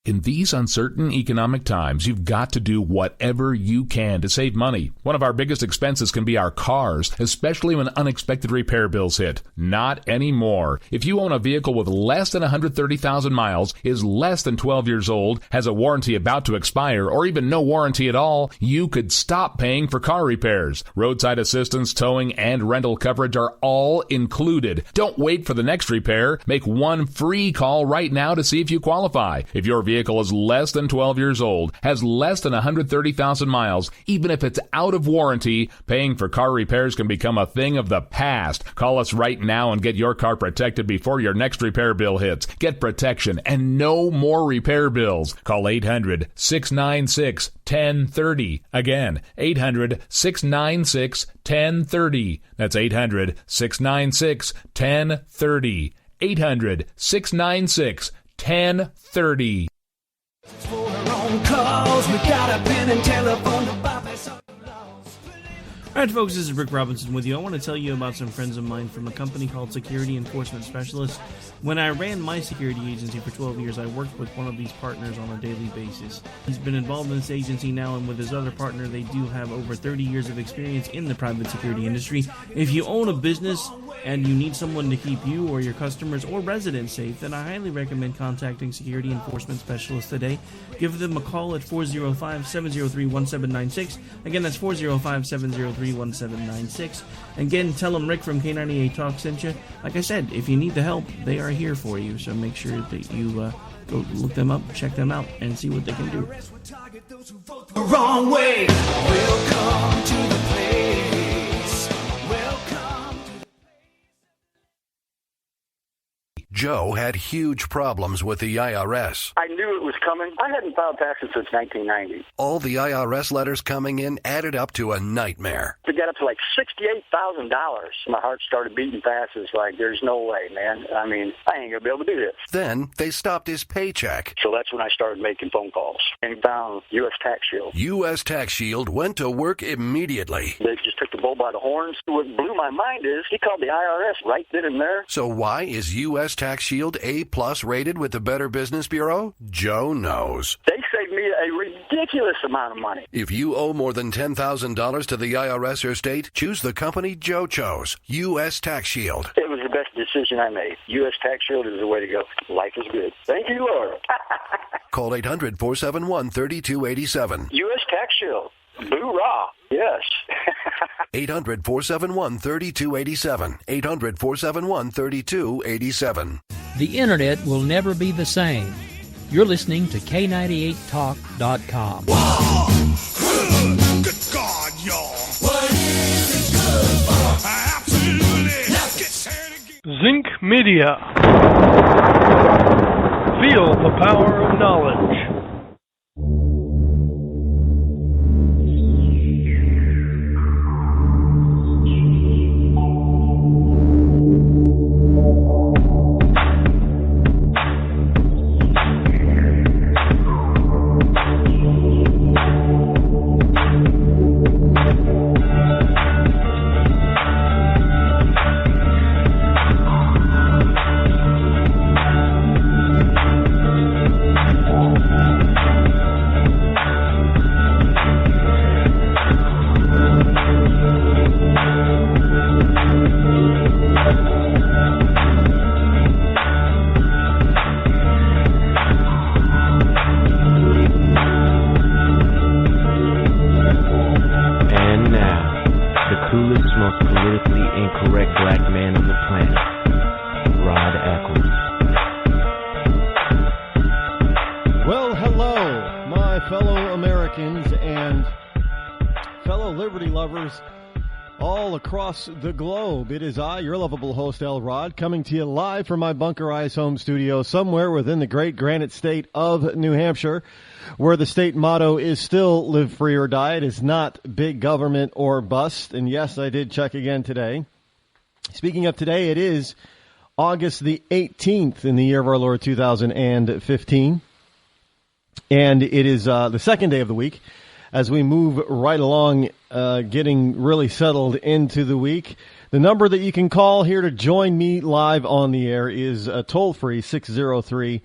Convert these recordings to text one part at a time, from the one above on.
In these uncertain economic times, you've got to do whatever you can to save money. One of our biggest expenses can be our cars, especially when unexpected repair bills hit. Not anymore. If you own a vehicle with less than 130,000 miles, is less than 12 years old, has a warranty about to expire, or even no warranty at all, you could stop paying for car repairs. Roadside assistance, towing, and rental coverage are all included. Don't wait for the next repair. Make one free call right now to see if you qualify. If your vehicle is less than 12 years old, has less than 130,000 miles, even if it's out of warranty, paying for car repairs can become a thing of the past. Call us right now and get your car protected before your next repair bill hits. Get protection and no more repair bills. Call 800-696-1030. Again, 800-696-1030. That's 800-696-1030. 800-696-1030. All right, folks, this is Rick Robinson with you. I want to tell you about some friends of mine from a company called Security Enforcement Specialists. When I ran my security agency for 12 years, I worked with one of these partners on a daily basis. He's been involved in this agency now, and with his other partner, they do have over 30 years of experience in the private security industry. If you own a business and you need someone to keep you or your customers or residents safe, then I highly recommend contacting Security Enforcement Specialists today. Give them a call at 405-703-1796. Again, that's 405-703-1796. Again, tell them Rick from K98 Talk sent you. Like I said, if you need the help, they are here for you. So make sure that you go look them up, check them out, and see what they can do. Wrong way. Welcome to the place. Welcome to the Joe had huge problems with the IRS. I knew it was coming. I hadn't filed taxes since 1990. All the IRS letters coming in added up to a nightmare. To get up to like $68,000, my heart started beating fast. It's like, there's no way, man. I mean, I ain't going to be able to do this. Then they stopped his paycheck. So that's when I started making phone calls and found U.S. Tax Shield. U.S. Tax Shield went to work immediately. They just took the bull by the horns. What blew my mind is he called the IRS right then and there. So why is U.S. Tax Shield A+ rated with the Better Business Bureau? Joe knows. They saved me a ridiculous amount of money. If you owe more than $10,000 to the IRS or state, choose the company Joe chose, U.S. Tax Shield. It was the best decision I made. U.S. Tax Shield is the way to go. Life is good. Thank you, Lord. Call 800-471-3287. U.S. Tax Shield. Boo-rah. Yes. 800-471-3287. 800-471-3287. The Internet will never be the same. You're listening to K98Talk.com. Whoa! Good God, y'all. What is it good for? Absolutely. Now get started again. Zinc Media. Feel the power of knowledge. The globe. It is I, your lovable host, L. Rod, coming to you live from my Bunker Ice home studio somewhere within the great granite state of New Hampshire, where the state motto is still live free or die. It is not big government or bust. And yes, I did check again today. Speaking of today, it is August the 18th in the year of our Lord 2015. And it is the second day of the week. As we move right along, getting really settled into the week. The number that you can call here to join me live on the air is toll-free 603-870-1037.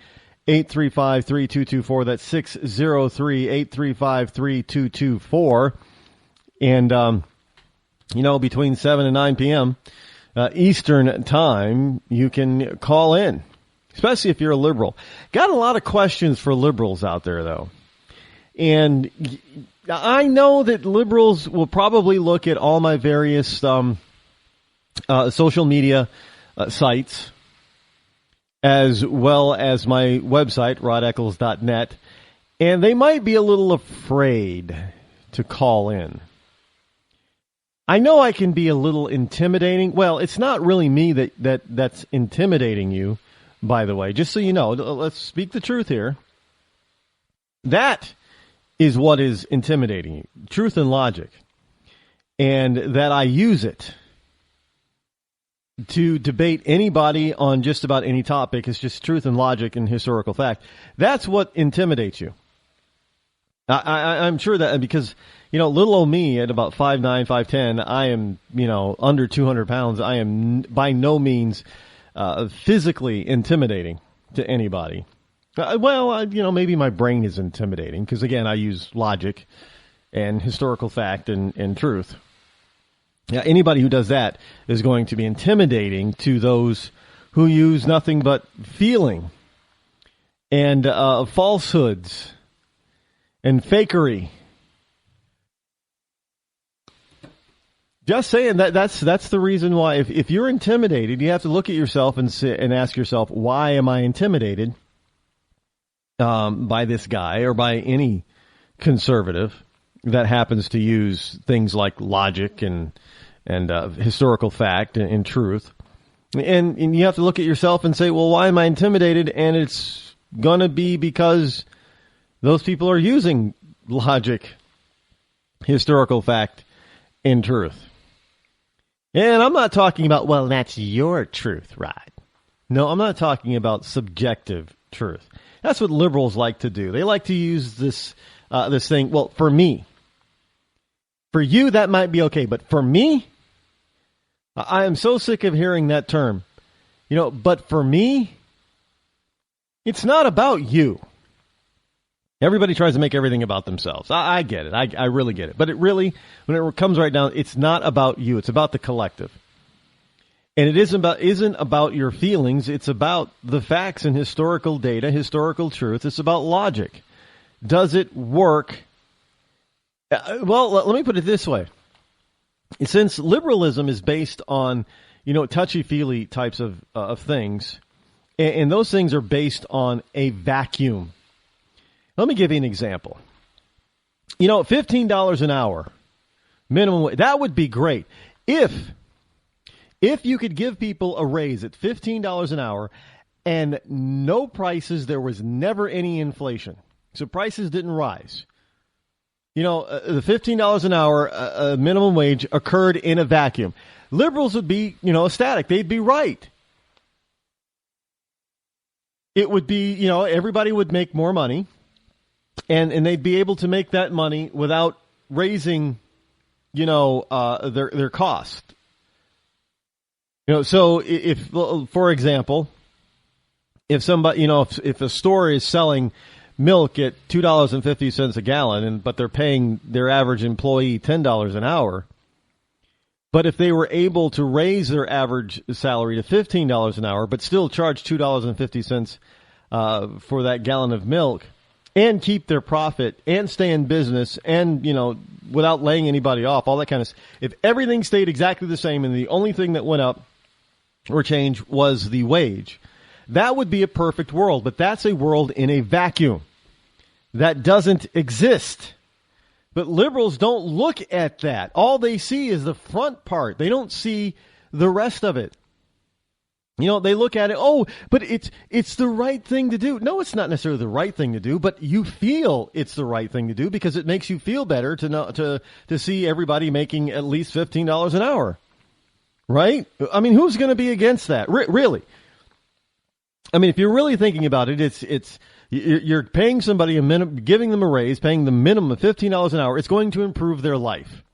835-3224. That's 603-835-3224. And, between 7 and 9 p.m. Eastern time, you can call in, especially if you're a liberal. Got a lot of questions for liberals out there, though. And I know that liberals will probably look at all my various social media sites, as well as my website, rodeccles.net, and they might be a little afraid to call in. I know I can be a little intimidating. Well, it's not really me that's intimidating you, by the way. Just so you know, let's speak the truth here. That is what is intimidating you, truth and logic, and that I use it to debate anybody on just about any topic. It's just truth and logic and historical fact. That's what intimidates you. I'm sure that because, little old me at about 5'9", 5'10", I am, under 200 pounds. I am by no means physically intimidating to anybody. Maybe my brain is intimidating because, again, I use logic and historical fact and truth. Yeah, anybody who does that is going to be intimidating to those who use nothing but feeling and falsehoods and fakery. Just saying that's the reason why if you're intimidated, you have to look at yourself and ask yourself, why am I intimidated by this guy or by any conservative that happens to use things like logic and historical fact and truth. And you have to look at yourself and say, well, why am I intimidated? And it's going to be because those people are using logic, historical fact, and truth. And I'm not talking about, well, that's your truth, Rod. No, I'm not talking about subjective truth. That's what liberals like to do. They like to use this thing, well, for me. For you, that might be okay. But for me, I am so sick of hearing that term. But for me, it's not about you. Everybody tries to make everything about themselves. I get it. I really get it. But it really, when it comes right down, it's not about you. It's about the collective. And it isn't about your feelings. It's about the facts and historical data, historical truth. It's about logic. Does it work? Well, let me put it this way. Since liberalism is based on, touchy-feely types of things, and those things are based on a vacuum. Let me give you an example. $15 an hour, minimum wage, that would be great. If you could give people a raise at $15 an hour and no prices, there was never any inflation. So prices didn't rise. The $15 an hour minimum wage occurred in a vacuum. Liberals would be, ecstatic. They'd be right. It would be, everybody would make more money, and they'd be able to make that money without raising, their cost. So if, for example, if somebody, if a store is selling milk at $2.50 a gallon, but they're paying their average employee $10 an hour. But if they were able to raise their average salary to $15 an hour, but still charge $2.50 for that gallon of milk, and keep their profit and stay in business, and without laying anybody off, all that kind of stuff. If everything stayed exactly the same, and the only thing that went up or changed was the wage, that would be a perfect world. But that's a world in a vacuum. That doesn't exist. But liberals don't look at that. All they see is the front part. They don't see the rest of it. They look at it, but it's the right thing to do. No, it's not necessarily the right thing to do, but you feel it's the right thing to do because it makes you feel better to see everybody making at least $15 an hour. Right? I mean, who's going to be against that? Really? I mean, if you're really thinking about it, you're paying somebody giving them a raise, paying the minimum of $15 an hour. It's going to improve their life.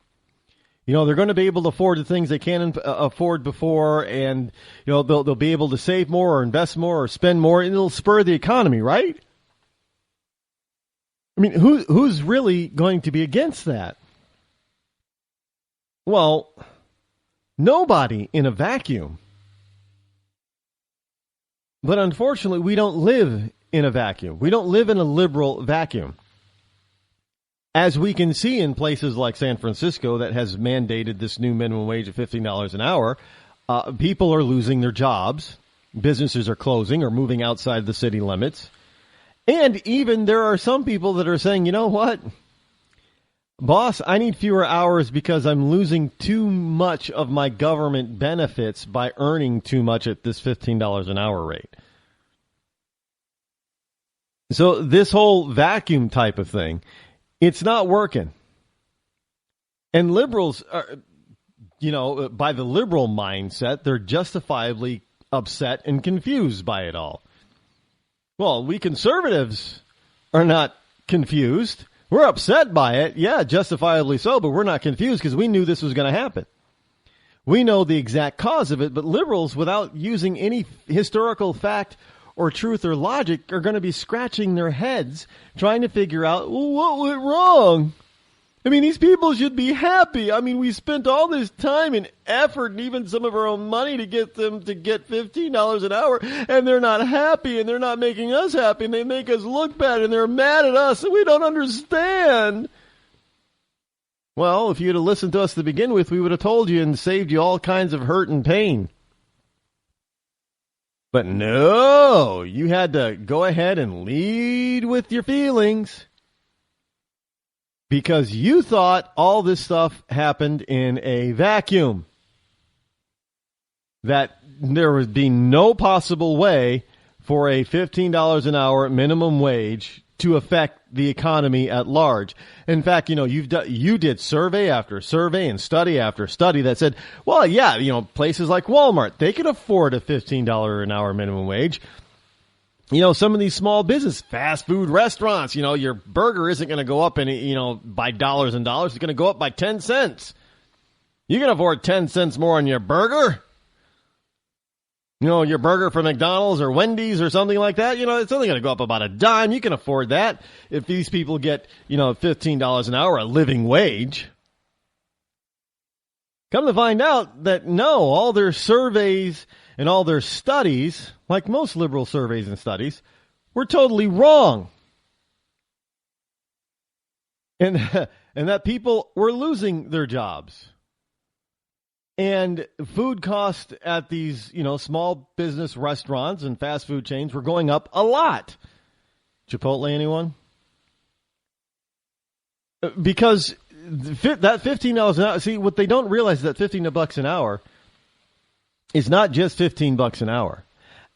They're going to be able to afford the things they can't afford before, and, they'll be able to save more or invest more or spend more, and it'll spur the economy, right? I mean, who's really going to be against that? Well, nobody in a vacuum. But unfortunately, we don't live in a vacuum. We don't live in a liberal vacuum. As we can see in places like San Francisco that has mandated this new minimum wage of $15 an hour, people are losing their jobs. Businesses are closing or moving outside the city limits. And even there are some people that are saying, you know what? Boss, I need fewer hours because I'm losing too much of my government benefits by earning too much at this $15 an hour rate. So this whole vacuum type of thing, it's not working. And liberals are, by the liberal mindset, they're justifiably upset and confused by it all. Well, we conservatives are not confused. We're upset by it. Yeah, justifiably so, but we're not confused because we knew this was going to happen. We know the exact cause of it, but liberals, without using any historical fact or truth or logic, are going to be scratching their heads trying to figure out, well, what went wrong? I mean, these people should be happy. I mean, we spent all this time and effort and even some of our own money to get them to get $15 an hour, and they're not happy, and they're not making us happy, and they make us look bad, and they're mad at us, and we don't understand. Well, if you'd have listened to us to begin with, we would have told you and saved you all kinds of hurt and pain. But no, you had to go ahead and lead with your feelings. Because you thought all this stuff happened in a vacuum. That there would be no possible way for a $15 an hour minimum wage to affect the economy at large. In fact, you did survey after survey and study after study that said, well, yeah, places like Walmart, they could afford a $15 an hour minimum wage. Some of these small business, fast food restaurants, your burger isn't going to go up by dollars and dollars. It's going to go up by 10 cents. You can afford 10 cents more on your burger. Your burger from McDonald's or Wendy's or something like that. It's only going to go up about a dime. You can afford that if these people get, $15 an hour, a living wage. Come to find out that no, all their surveys and all their studies, like most liberal surveys and studies, were totally wrong. And that people were losing their jobs. And food costs at these, small business restaurants and fast food chains were going up a lot. Chipotle, anyone? Because that $15 an hour, see, what they don't realize is that $15 an hour is not just $15 an hour.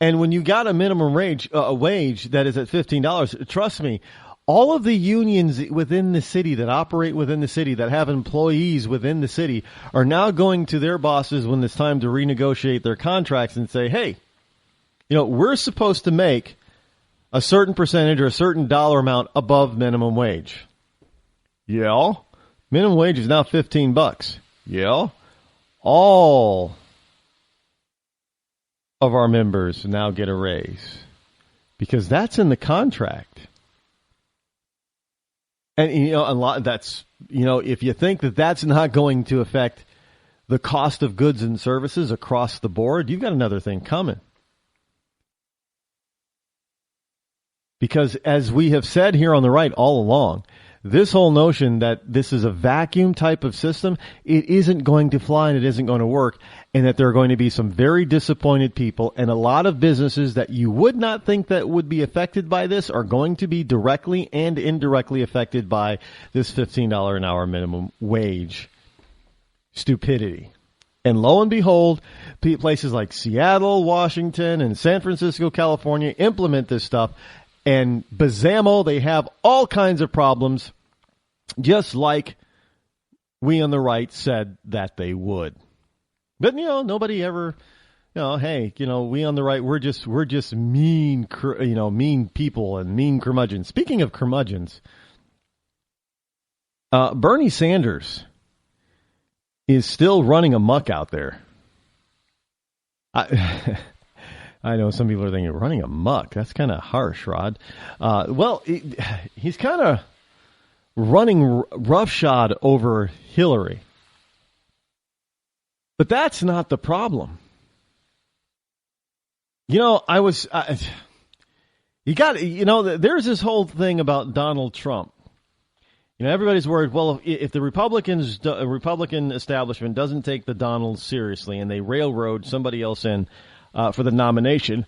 And when you got a minimum wage that is at $15, trust me, all of the unions within the city that operate within the city, that have employees within the city, are now going to their bosses when it's time to renegotiate their contracts and say, hey, we're supposed to make a certain percentage or a certain dollar amount above minimum wage. Yeah. Minimum wage is now $15. Yeah. All of our members now get a raise because that's in the contract. And, a lot that's, if you think that that's not going to affect the cost of goods and services across the board, you've got another thing coming. Because as we have said here on the right all along, this whole notion that this is a vacuum type of system, it isn't going to fly and it isn't going to work, and that there are going to be some very disappointed people, and a lot of businesses that you would not think that would be affected by this are going to be directly and indirectly affected by this $15 an hour minimum wage stupidity. And lo and behold, places like Seattle, Washington, and San Francisco, California implement this stuff. And bazamo, they have all kinds of problems, just like we on the right said that they would. But, nobody ever, hey, we on the right, we're just mean, mean people and mean curmudgeons. Speaking of curmudgeons, Bernie Sanders is still running amok out there. I know some people are thinking, running amok? That's kind of harsh, Rod. He's kind of running roughshod over Hillary. But that's not the problem. There's this whole thing about Donald Trump. Everybody's worried, well, if the Republican establishment doesn't take the Donalds seriously and they railroad somebody else in for the nomination,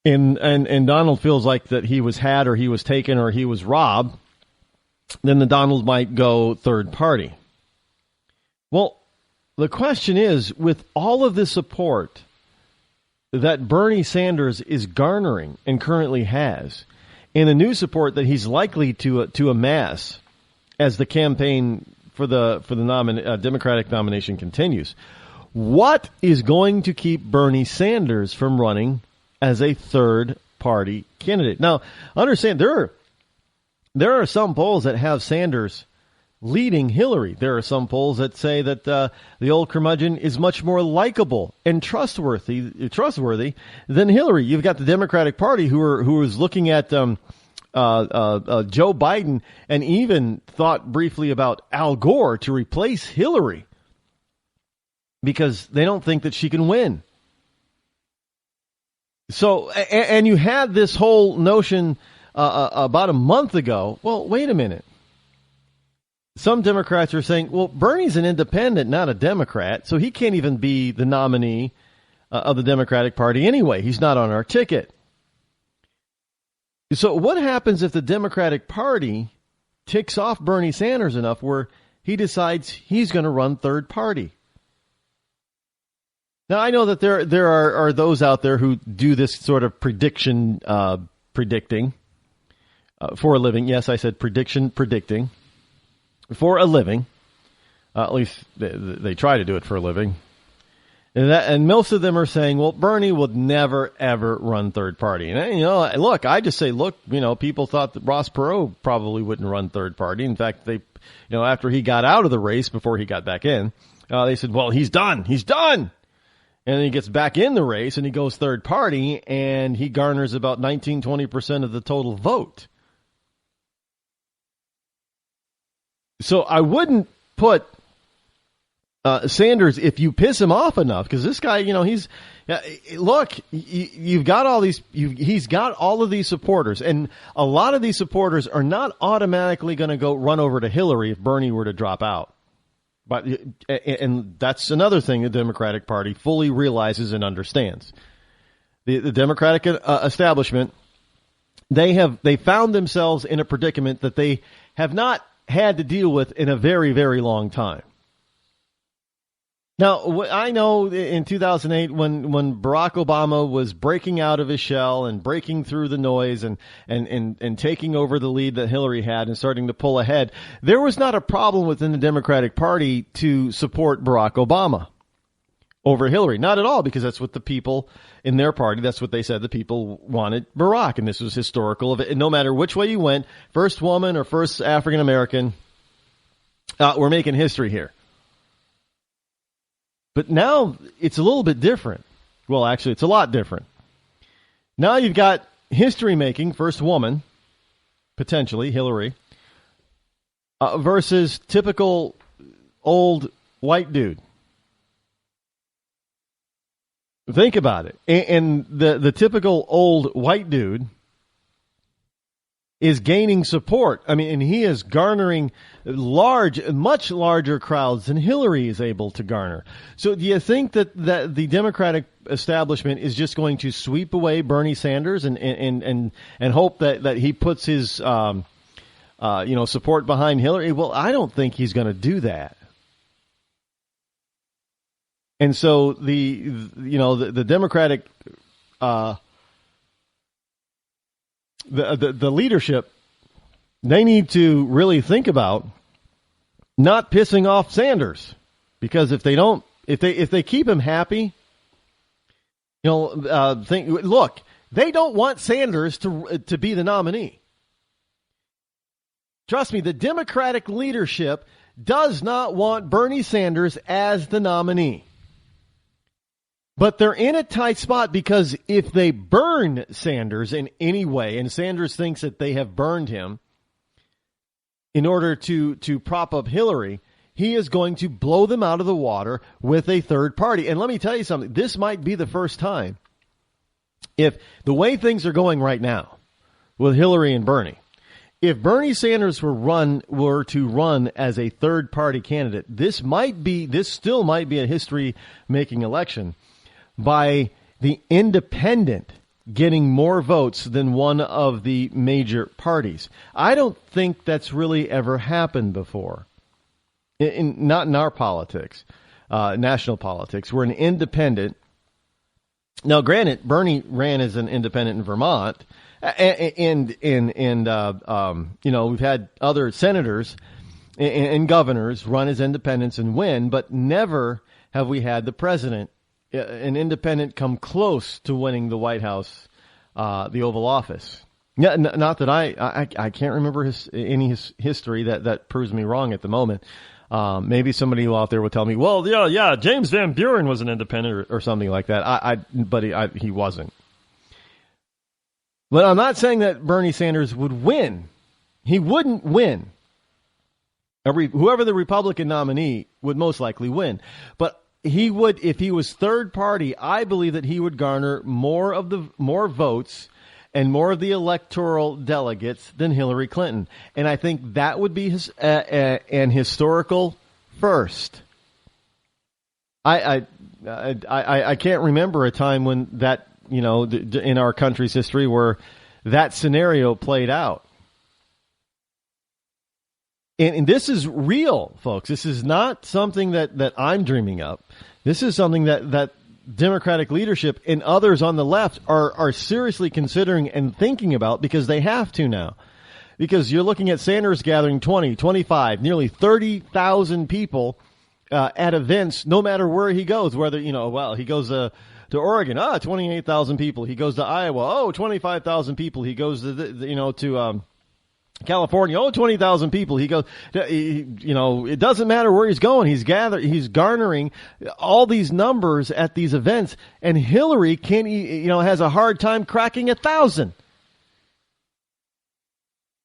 and Donald feels like that he was had or he was taken or he was robbed, then the Donald might go third party. Well, the question is, with all of the support that Bernie Sanders is garnering and currently has, and the new support that he's likely to amass as the campaign for the Democratic nomination continues, what is going to keep Bernie Sanders from running as a third-party candidate? Now, understand, there are some polls that have Sanders leading Hillary. There are some polls that say that the old curmudgeon is much more likable and trustworthy than Hillary. You've got the Democratic Party who is looking at Joe Biden and even thought briefly about Al Gore to replace Hillary because they don't think that she can win. So, and you had this whole notion about a month ago. Well, wait a minute. Some Democrats are saying, well, Bernie's an independent, not a Democrat, so he can't even be the nominee of the Democratic Party anyway. He's not on our ticket. So what happens if the Democratic Party ticks off Bernie Sanders enough where he decides he's going to run third party? Now, I know that there are those out there who do this sort of predicting for a living. Yes, I said predicting. For a living, at least they try to do it for a living, and most of them are saying, "Well, Bernie would never ever run third party." And look, I just say, people thought that Ross Perot probably wouldn't run third party. In fact, they, after he got out of the race before he got back in, they said, "Well, he's done, and then he gets back in the race and he goes third party and he garners about 19-20% of the total vote. So I wouldn't put Sanders if you piss him off enough, because this guy, he's look. You've got all these. He's got all of these supporters, and a lot of these supporters are not automatically going to go run over to Hillary if Bernie were to drop out. And that's another thing the Democratic Party fully realizes and understands. The Democratic establishment, they found themselves in a predicament that they have not had to deal with in a very, very long time. Now, I know in 2008 when Barack Obama was breaking out of his shell and breaking through the noise and taking over the lead that Hillary had and starting to pull ahead, there was not a problem within the Democratic Party to support Barack Obama over Hillary. Not at all, because that's what the people in their party, that's what they said the people wanted Barack, and this was historical of it. And no matter which way you went, first woman or first African American, we're making history here. But now it's a little bit different. Well, actually, it's a lot different. Now you've got history-making first woman, potentially Hillary, versus typical old white dude. Think about it. And the typical old white dude is gaining support. I mean, and he is garnering much larger crowds than Hillary is able to garner. So do you think that the Democratic establishment is just going to sweep away Bernie Sanders and hope that he puts his support behind Hillary? Well, I don't think he's going to do that. And so the Democratic the leadership, they need to really think about not pissing off Sanders, because if they keep him happy, look, they don't want Sanders to be the nominee. Trust me, the Democratic leadership does not want Bernie Sanders as the nominee. But they're in a tight spot because if they burn Sanders in any way, and Sanders thinks that they have burned him in order to prop up Hillary, he is going to blow them out of the water with a third party. And let me tell you something. This might be the first time, if the way things are going right now with Hillary and Bernie, if Bernie Sanders were to run as a third party candidate, this still might be a history-making election by the independent getting more votes than one of the major parties. I don't think that's really ever happened before. Not in our politics, national politics. We're an independent. Now, granted, Bernie ran as an independent in Vermont, and we've had other senators and governors run as independents and win, but never have we had the president, an independent, come close to winning the White House, the Oval Office. Yeah, not that I can't remember any history that proves me wrong at the moment. Maybe somebody out there will tell me, well, yeah, James Van Buren was an independent or something like that. But he wasn't. But I'm not saying that Bernie Sanders would win. He wouldn't win. Whoever the Republican nominee would most likely win. But he would, if he was third party, I believe that he would garner more votes and more of the electoral delegates than Hillary Clinton. And I think that would be an historical first. I can't remember a time when that, in our country's history where that scenario played out. And this is real, folks. This is not something that I'm dreaming up. This is something that Democratic leadership and others on the left are seriously considering and thinking about, because they have to now. Because you're looking at Sanders gathering 20, 25, nearly 30,000 people at events, no matter where he goes. Whether, he goes to Oregon, 28,000 people. He goes to Iowa, 25,000 people. He goes to California, 20,000 people. He goes, it doesn't matter where he's going. He's garnering all these numbers at these events, and Hillary has a hard time cracking 1,000.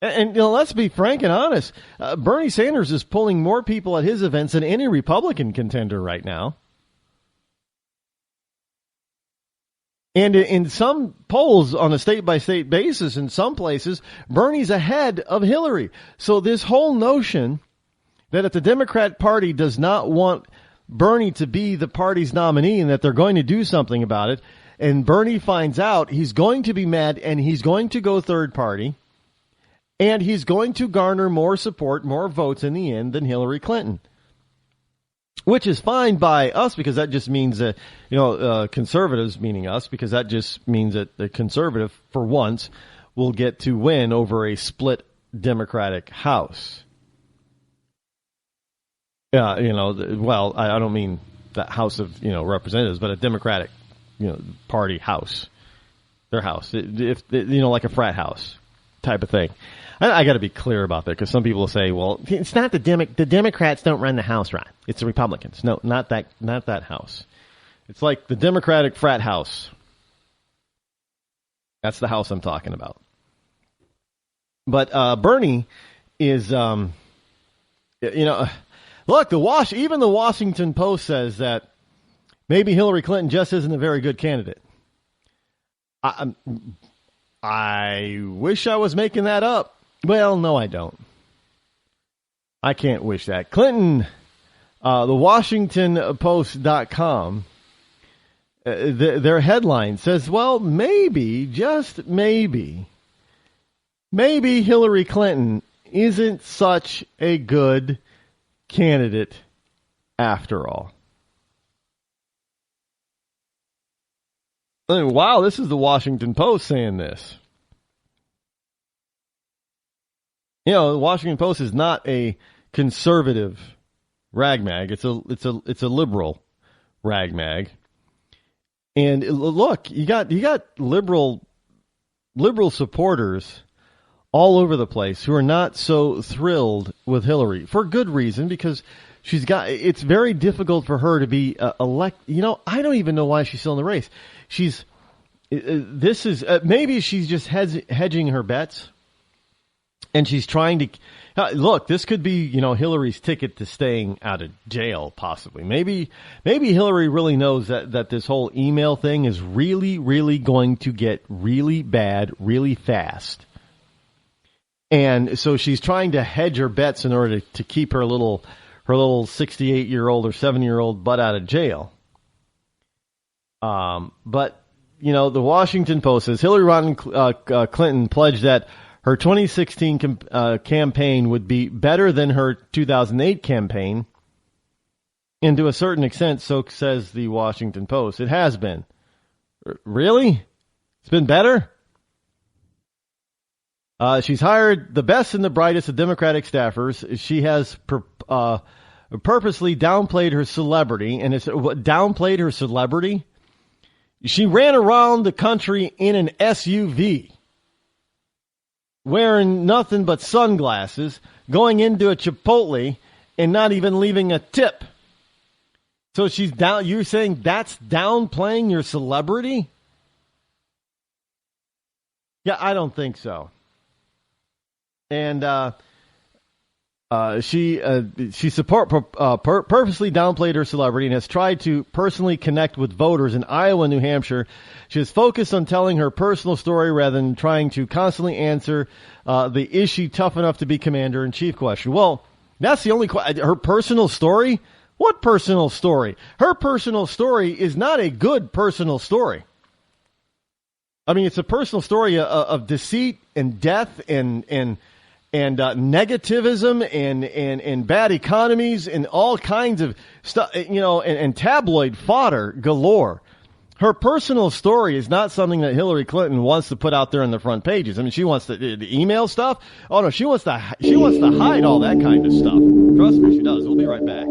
And let's be frank and honest. Bernie Sanders is pulling more people at his events than any Republican contender right now. And in some polls on a state-by-state basis, in some places, Bernie's ahead of Hillary. So this whole notion that if the Democrat Party does not want Bernie to be the party's nominee and that they're going to do something about it, and Bernie finds out, he's going to be mad and he's going to go third party, and he's going to garner more support, more votes in the end than Hillary Clinton. Which is fine by us, because that just means that, conservatives, meaning us, because that just means that the conservative, for once, will get to win over a split Democratic House. I don't mean the House of, Representatives, but a Democratic, party house. Their house. Like a frat house type of thing. I got to be clear about that, because some people will say, well, it's not the Democrats don't run the House, Ron. It's the Republicans. No, not that house. It's like the Democratic frat house. That's the house I'm talking about. But Bernie is, look, even the Washington Post says that maybe Hillary Clinton just isn't a very good candidate. I wish I was making that up. Well, no, I don't. I can't wish that. Clinton, the WashingtonPost.com, their headline says, well, maybe, just maybe Hillary Clinton isn't such a good candidate after all. I mean, wow, this is the Washington Post saying this. The Washington Post is not a conservative ragmag. It's a liberal ragmag. And look, you got liberal supporters all over the place who are not so thrilled with Hillary for good reason, because it's very difficult for her to be elected. I don't even know why she's still in the race. Maybe she's just hedging her bets, and she's trying to look. This could be, Hillary's ticket to staying out of jail, possibly. Maybe Hillary really knows that this whole email thing is really, really going to get really bad, really fast, and so she's trying to hedge her bets in order to keep her little 68-year-old or 70-year-old butt out of jail. But. The Washington Post says Hillary Rodham Clinton pledged that her 2016 campaign would be better than her 2008 campaign. And to a certain extent, so says the Washington Post. It has been. Really? It's been better? She's hired the best and the brightest of Democratic staffers. She has purposely downplayed her celebrity. And downplayed her celebrity? She ran around the country in an SUV, wearing nothing but sunglasses, going into a Chipotle, and not even leaving a tip. So she's down. You're saying that's downplaying your celebrity? Yeah, I don't think so. And she purposely downplayed her celebrity and has tried to personally connect with voters in Iowa and New Hampshire. She is focused on telling her personal story rather than trying to constantly answer the "is she tough enough to be commander-in-chief" question. Well, that's the only question. Her personal story? What personal story? Her personal story is not a good personal story. I mean, it's a personal story of deceit and death and negativism and bad economies and all kinds of stuff, and tabloid fodder galore. Her personal story is not something that Hillary Clinton wants to put out there on the front pages. I mean, she wants the email stuff. Oh no, she wants to hide all that kind of stuff. Trust me, she does. We'll be right back.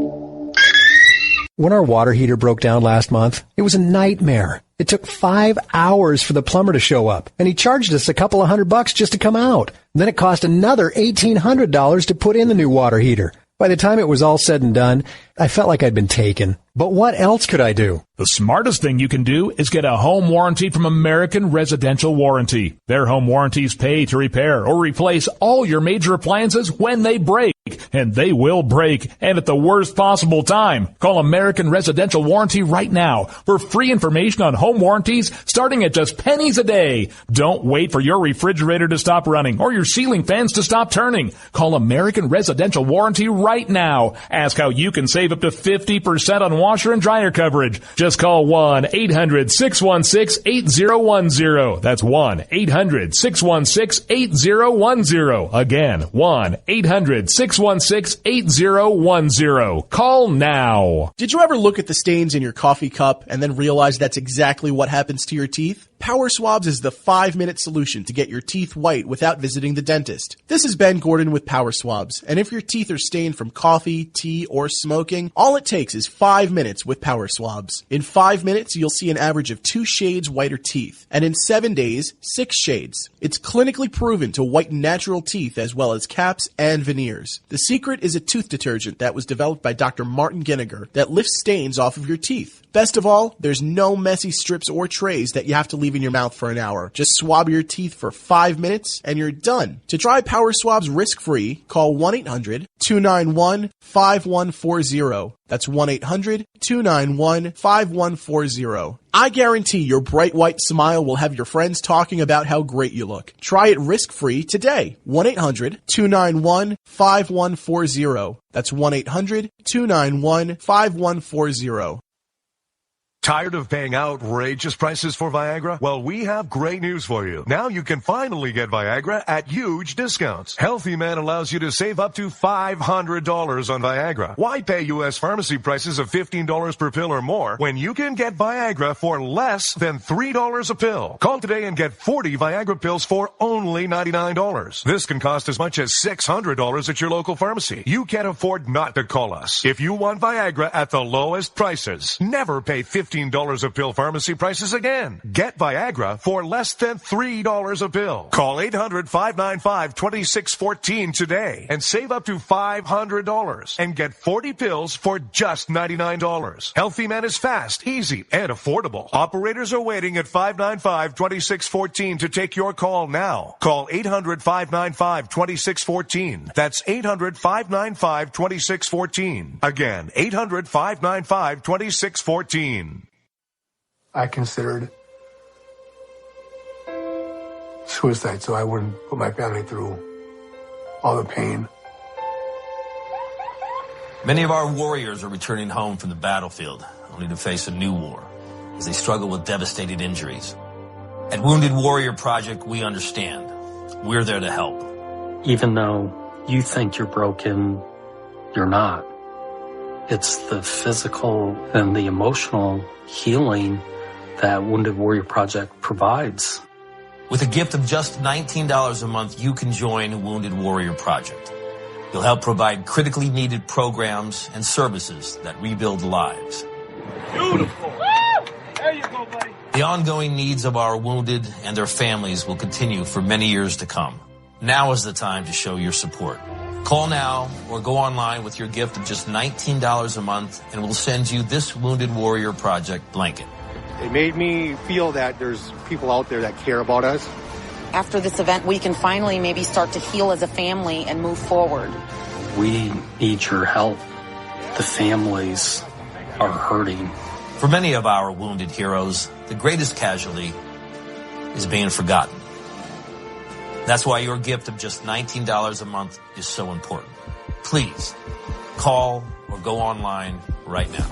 When our water heater broke down last month, it was a nightmare. It took 5 hours for the plumber to show up, and he charged us a couple of $100 just to come out. And then it cost another $1,800 to put in the new water heater. By the time it was all said and done, I felt like I'd been taken. But what else could I do? The smartest thing you can do is get a home warranty from American Residential Warranty. Their home warranties pay to repair or replace all your major appliances when they break. And they will break, and at the worst possible time. Call American Residential Warranty right now for free information on home warranties starting at just pennies a day. Don't wait for your refrigerator to stop running or your ceiling fans to stop turning. Call American Residential Warranty right now. Ask how you can save up to 50% on washer and dryer coverage. Just call 1-800-616-8010. That's 1-800-616-8010. Again, 1-800-616-8010. Call now. Did you ever look at the stains in your coffee cup and then realize that's exactly what happens to your teeth? Power Swabs is the 5-minute solution to get your teeth white without visiting the dentist. This is Ben Gordon with Power Swabs, and if your teeth are stained from coffee, tea, or smoking, all it takes is 5 minutes with Power Swabs. In 5 minutes, you'll see an average of 2 shades whiter teeth, and in 7 days, 6 shades. It's clinically proven to whiten natural teeth as well as caps and veneers. The secret is a tooth detergent that was developed by Dr. Martin Ginniger that lifts stains off of your teeth. Best of all, there's no messy strips or trays that you have to leave in your mouth for an hour. Just swab your teeth for 5 minutes and you're done. To try Power Swabs risk-free, call 1-800-291-5140. That's 1-800-291-5140. I guarantee your bright white smile will have your friends talking about how great you look. Try it risk-free today. 1-800-291-5140. That's 1-800-291-5140. Tired of paying outrageous prices for Viagra? Well, we have great news for you. Now you can finally get Viagra at huge discounts. Healthy Man allows you to save up to $500 on Viagra. Why pay U.S. pharmacy prices of $15 per pill or more when you can get Viagra for less than $3 a pill? Call today and get 40 Viagra pills for only $99. This can cost as much as $600 at your local pharmacy. You can't afford not to call us. If you want Viagra at the lowest prices, never pay $15 $14 a pill pharmacy prices again. Get Viagra for less than $3 a pill. Call 800-595-2614 today and save up to $500 and get 40 pills for just $99. Healthy Man is fast, easy, and affordable. Operators are waiting at 595-2614 to take your call now. Call 800-595-2614. That's 800-595-2614. Again, 800-595-2614. I considered suicide so I wouldn't put my family through all the pain. Many of our warriors are returning home from the battlefield, only to face a new war as they struggle with devastating injuries. At Wounded Warrior Project, we understand. We're there to help. Even though you think you're broken, you're not. It's the physical and the emotional healing that Wounded Warrior Project provides. With a gift of just $19 a month, you can join Wounded Warrior Project. You'll help provide critically needed programs and services that rebuild lives. Beautiful. There you go, buddy. The ongoing needs of our wounded and their families will continue for many years to come. Now is the time to show your support. Call now or go online with your gift of just $19 a month and we'll send you this Wounded Warrior Project blanket. It made me feel that there's people out there that care about us. After this event, we can finally maybe start to heal as a family and move forward. We need your help. The families are hurting. For many of our wounded heroes, the greatest casualty is being forgotten. That's why your gift of just $19 a month is so important. Please call or go online right now.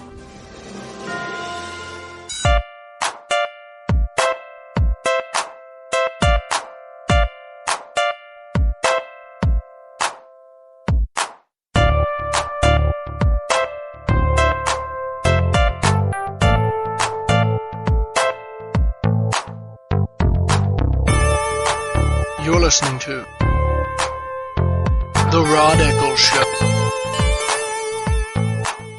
You're listening to The Rod Eccles Show.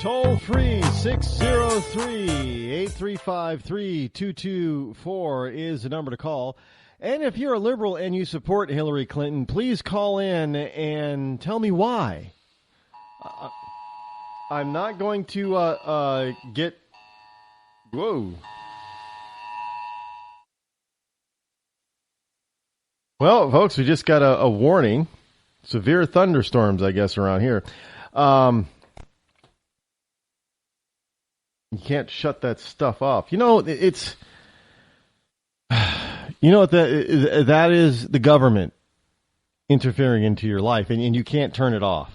Toll free 603-835-3224 is the number to call. And if you're a liberal and you support Hillary Clinton, please call in and tell me why. I'm not going to get... Whoa. Well, folks, we just got a warning. Severe thunderstorms, I guess, around here. You can't shut that stuff off. You know, it's... You know what that is? The government interfering into your life, and you can't turn it off.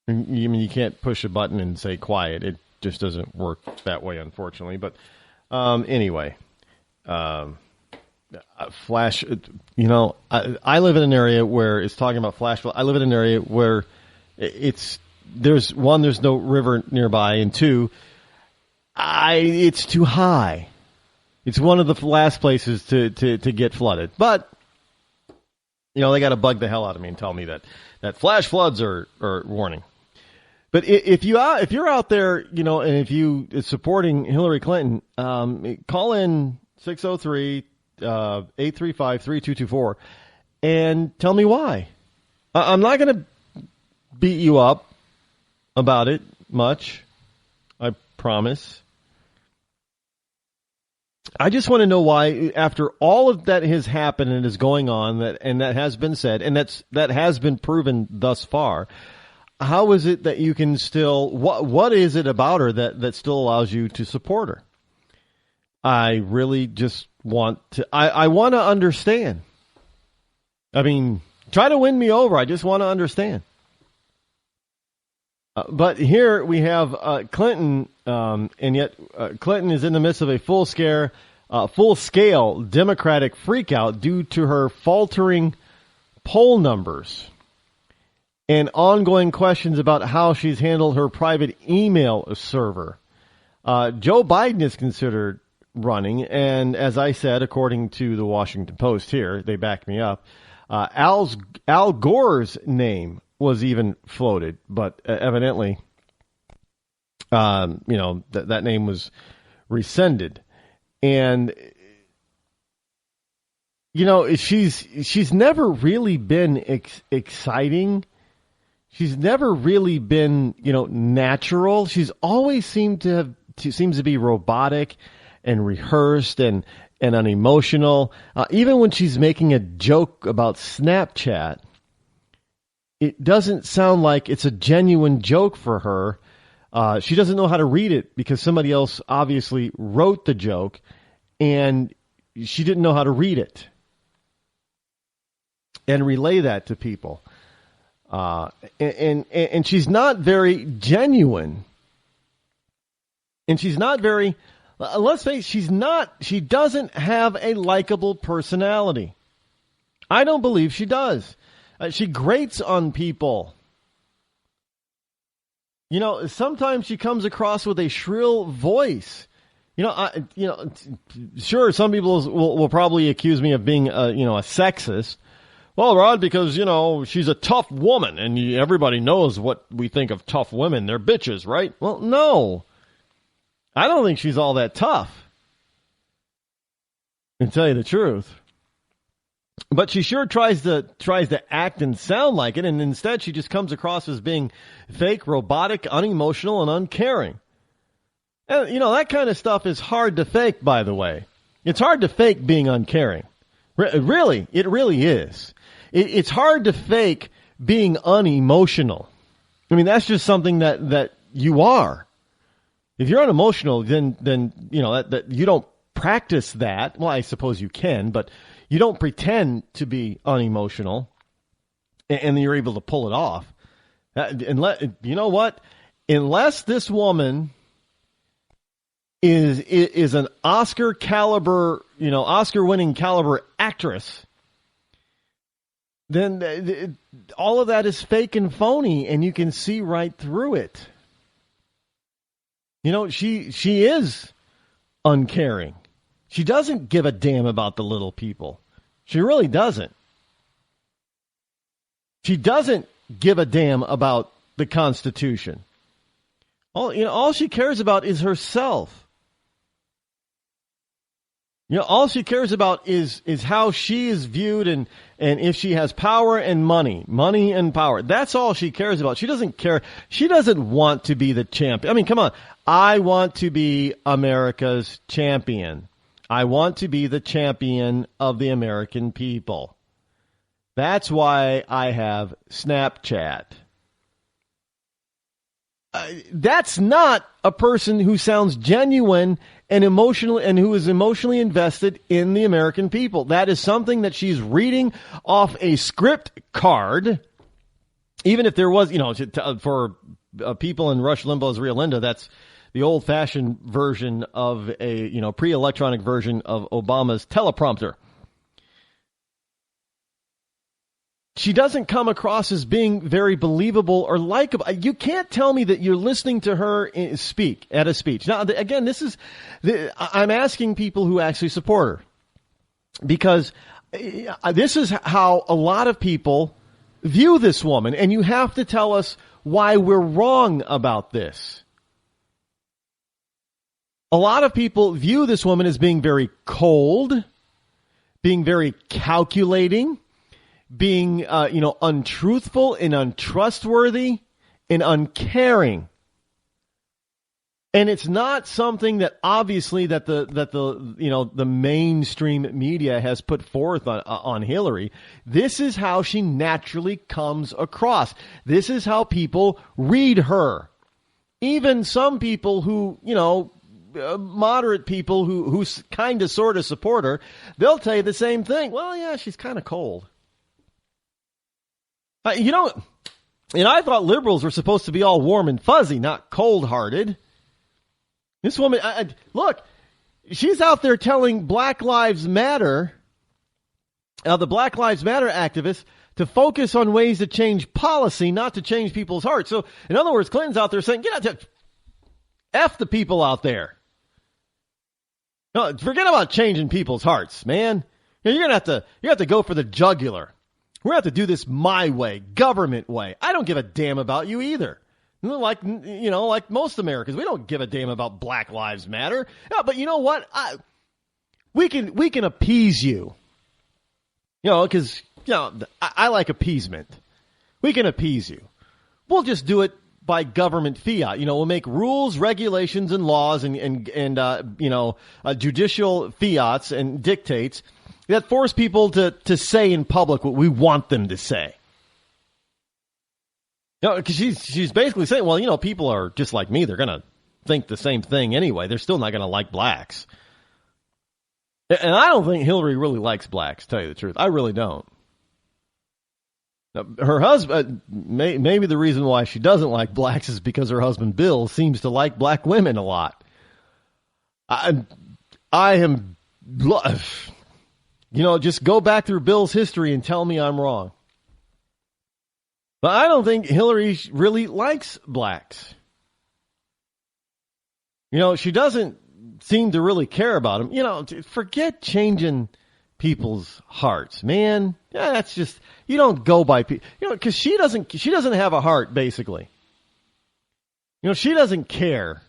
I mean, you can't push a button and say quiet. It just doesn't work that way, unfortunately. But anyway... flash, you know, I live in an area where it's talking about flash flood. I live in an area where there's no river nearby, and two, it's too high. It's one of the last places to get flooded. But, you know, they got to bug the hell out of me and tell me that flash floods are warning. But if you're out there, you know, and if you are supporting Hillary Clinton, call in 603 835-3224 and tell me why. I'm not going to beat you up about it much. I promise. I just want to know why, after all of that has happened and is going on, that has been said, and that has been proven thus far, how is it that you can still, what is it about her that still allows you to support her? I really just want to, I want to understand. I mean, try to win me over. I just want to understand. But here we have Clinton, and yet Clinton is in the midst of a full-scale Democratic freakout due to her faltering poll numbers and ongoing questions about how she's handled her private email server. Joe Biden is considered running, and as I said, according to the Washington Post here, they back me up, Al Gore's name was even floated, but evidently That name was rescinded. And, she's never really been exciting. She's never really been, natural. She's always seems to be robotic and rehearsed and unemotional. Even when she's making a joke about Snapchat, it doesn't sound like it's a genuine joke for her. She doesn't know how to read it because somebody else obviously wrote the joke and she didn't know how to read it and relay that to people. And she's not very genuine. And she's not very, let's face it, she doesn't have a likable personality. I don't believe she does. She grates on people. Sometimes she comes across with a shrill voice. Sure, some people will probably accuse me of being, a sexist. Well, Rod, because, she's a tough woman, and everybody knows what we think of tough women. They're bitches, right? Well, no. I don't think she's all that tough. To tell you the truth. But she sure tries to act and sound like it, and instead she just comes across as being fake, robotic, unemotional, and uncaring. And, that kind of stuff is hard to fake, by the way. It's hard to fake being uncaring. Really, it really is. It's hard to fake being unemotional. I mean, that's just something that you are. If you're unemotional, then that you don't practice that. Well, I suppose you can, but you don't pretend to be unemotional, and you're able to pull it off. You know what? Unless this woman is an Oscar caliber, Oscar-winning caliber actress, then all of that is fake and phony, and you can see right through it. She is uncaring. She doesn't give a damn about the little people. She really doesn't. She doesn't give a damn about the Constitution. All she cares about is herself. All she cares about is how she is viewed and if she has power and money and power. That's all she cares about. She doesn't care. She doesn't want to be the champion. I mean, come on. I want to be America's champion. I want to be the champion of the American people. That's why I have Snapchat. That's not a person who sounds genuine and emotional and who is emotionally invested in the American people. That is something that she's reading off a script card. Even if there was, for people in Rush Limbaugh's Real Linda, that's the old-fashioned version of a, pre-electronic version of Obama's teleprompter. She doesn't come across as being very believable or likable. You can't tell me that you're listening to her speak at a speech. Now, again, I'm asking people who actually support her, because this is how a lot of people view this woman, and you have to tell us why we're wrong about this. A lot of people view this woman as being very cold, being very calculating, being, untruthful and untrustworthy and uncaring. And it's not something that obviously that the mainstream media has put forth on Hillary. This is how she naturally comes across. This is how people read her. Even some people who, moderate people who kind of sort of support her, they'll tell you the same thing. Well, yeah, she's kind of cold. I thought liberals were supposed to be all warm and fuzzy, not cold-hearted. This woman, look, she's out there telling Black Lives Matter, the Black Lives Matter activists, to focus on ways to change policy, not to change people's hearts. So, in other words, Clinton's out there saying, get out there, F the people out there. No, forget about changing people's hearts, man. You're gonna have to go for the jugular. We're going to have to do this my way, government way. I don't give a damn about you either. Like most Americans, we don't give a damn about Black Lives Matter. Yeah, but you know what? We can appease you. Because I like appeasement. We can appease you. We'll just do it by government fiat. We'll make rules, regulations, and laws and judicial fiats and dictates that force people to say in public what we want them to say. Because she's basically saying, well, people are just like me. They're going to think the same thing anyway. They're still not going to like blacks. And I don't think Hillary really likes blacks, to tell you the truth. I really don't. Now, her husband, maybe the reason why she doesn't like blacks is because her husband Bill seems to like black women a lot. I am, just go back through Bill's history and tell me I'm wrong. But I don't think Hillary really likes blacks. She doesn't seem to really care about them. Forget changing people's hearts, man. Yeah, that's just, you don't go by people, because she doesn't have a heart, basically. She doesn't care.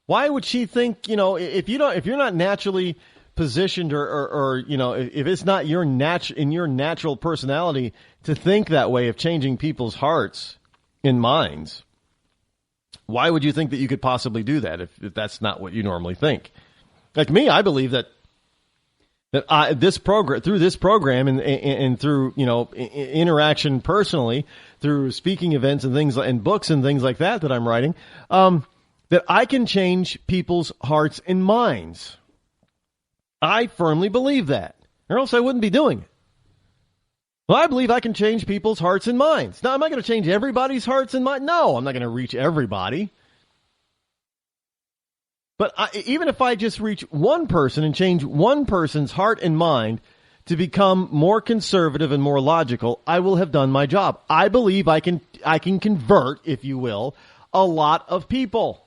Why would she think, if you're not naturally positioned or if it's not in your natural personality to think that way of changing people's hearts and minds, why would you think that you could possibly do that if that's not what you normally think? Like me, I believe that through this program and through interaction personally, through speaking events and things and books and things like that I'm writing, that I can change people's hearts and minds. I firmly believe that, or else I wouldn't be doing it. Well, I believe I can change people's hearts and minds. Now, am I going to change everybody's hearts and minds? No, I'm not going to reach everybody. But even if I just reach one person and change one person's heart and mind to become more conservative and more logical, I will have done my job. I believe I can convert, if you will, a lot of people.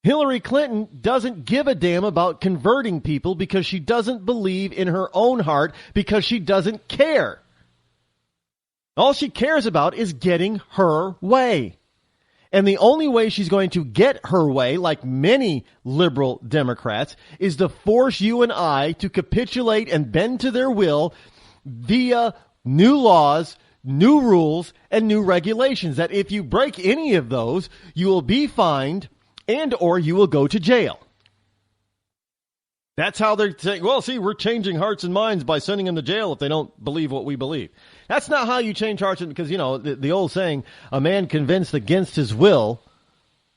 Hillary Clinton doesn't give a damn about converting people because she doesn't believe in her own heart, because she doesn't care. All she cares about is getting her way. And the only way she's going to get her way, like many liberal Democrats, is to force you and I to capitulate and bend to their will via new laws, new rules, and new regulations. That if you break any of those, you will be fined and or you will go to jail. That's how they're saying, well, see, we're changing hearts and minds by sending them to jail if they don't believe what we believe. That's not how you change hearts, because, the old saying, a man convinced against his will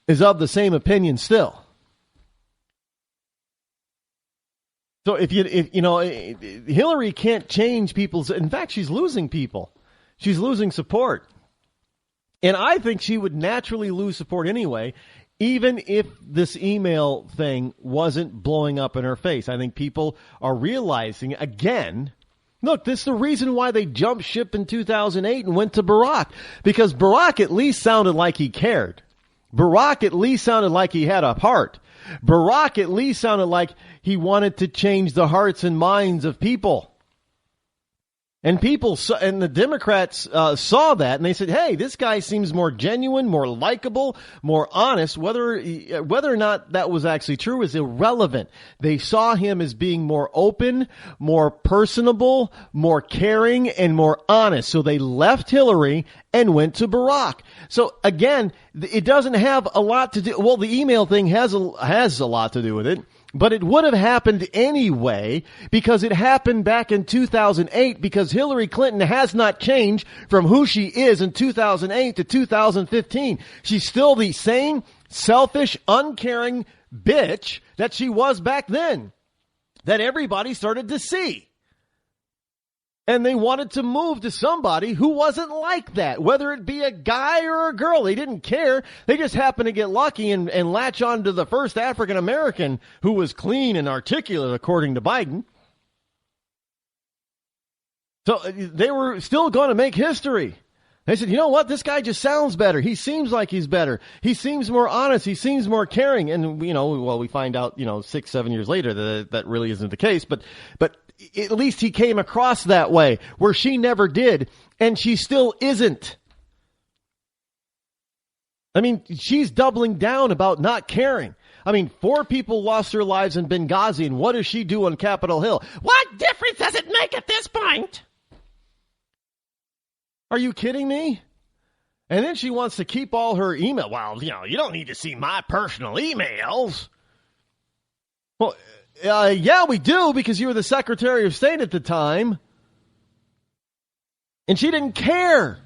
is of the same opinion still. So if Hillary can't change people's, in fact, she's losing people. She's losing support. And I think she would naturally lose support anyway, even if this email thing wasn't blowing up in her face. I think people are realizing, again, look, this is the reason why they jumped ship in 2008 and went to Barack. Because Barack at least sounded like he cared. Barack at least sounded like he had a heart. Barack at least sounded like he wanted to change the hearts and minds of people. And and the Democrats saw that, and they said, hey, this guy seems more genuine, more likable, more honest. Whether or not that was actually true is irrelevant. They saw him as being more open, more personable, more caring, and more honest. So they left Hillary and went to Barack. So again, it doesn't have a lot to do. Well, the email thing has a lot to do with it. But it would have happened anyway, because it happened back in 2008, because Hillary Clinton has not changed from who she is in 2008 to 2015. She's still the same selfish, uncaring bitch that she was back then, that everybody started to see. And they wanted to move to somebody who wasn't like that, whether it be a guy or a girl. They didn't care. They just happened to get lucky and latch on to the first African American who was clean and articulate, according to Biden. So they were still going to make history. They said, you know what? This guy just sounds better. He seems like he's better. He seems more honest. He seems more caring. And, we find out, 6-7 years later that really isn't the case. But at least he came across that way, where she never did, and she still isn't. I mean, she's doubling down about not caring. I mean, 4 people lost their lives in Benghazi, and what does she do on Capitol Hill? What difference does it make at this point? Are you kidding me? And then she wants to keep all her email. Well, you don't need to see my personal emails. Well, yeah, we do, because you were the Secretary of State at the time. And she didn't care.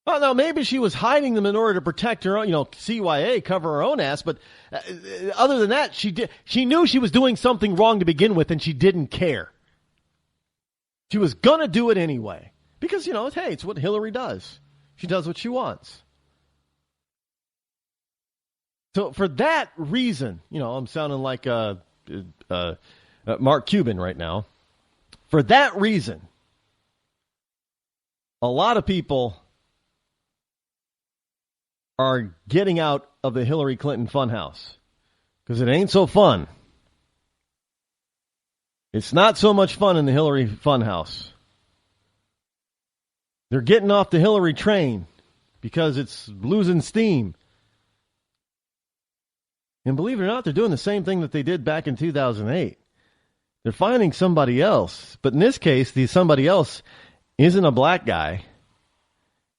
Well, now, maybe she was hiding them in order to protect her own, CYA, cover her own ass. But other than that, she knew she was doing something wrong to begin with, and she didn't care. She was going to do it anyway. Because, hey, it's what Hillary does. She does what she wants. So for that reason, I'm sounding like Mark Cuban right now. For that reason, a lot of people are getting out of the Hillary Clinton funhouse because it ain't so fun. It's not so much fun in the Hillary funhouse. They're getting off the Hillary train because it's losing steam. And believe it or not, they're doing the same thing that they did back in 2008. They're finding somebody else. But in this case, the somebody else isn't a black guy.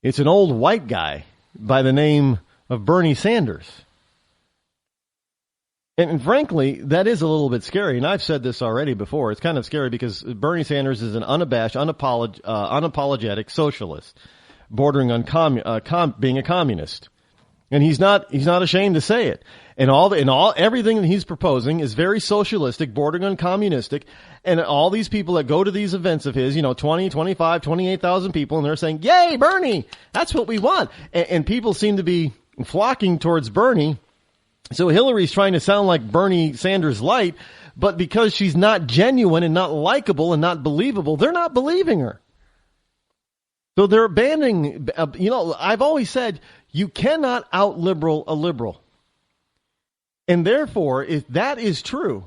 It's an old white guy by the name of Bernie Sanders. And frankly, that is a little bit scary. And I've said this already before. It's kind of scary because Bernie Sanders is an unabashed, unapologetic socialist, bordering on being a communist. And he's not ashamed to say it. And everything that he's proposing is very socialistic, bordering on communistic. And all these people that go to these events of his, 20, 25, 28,000 people, and they're saying, "Yay, Bernie! That's what we want." And people seem to be flocking towards Bernie. So Hillary's trying to sound like Bernie Sanders light, but because she's not genuine and not likable and not believable, they're not believing her. So they're abandoning, I've always said, you cannot out-liberal a liberal. And therefore, if that is true,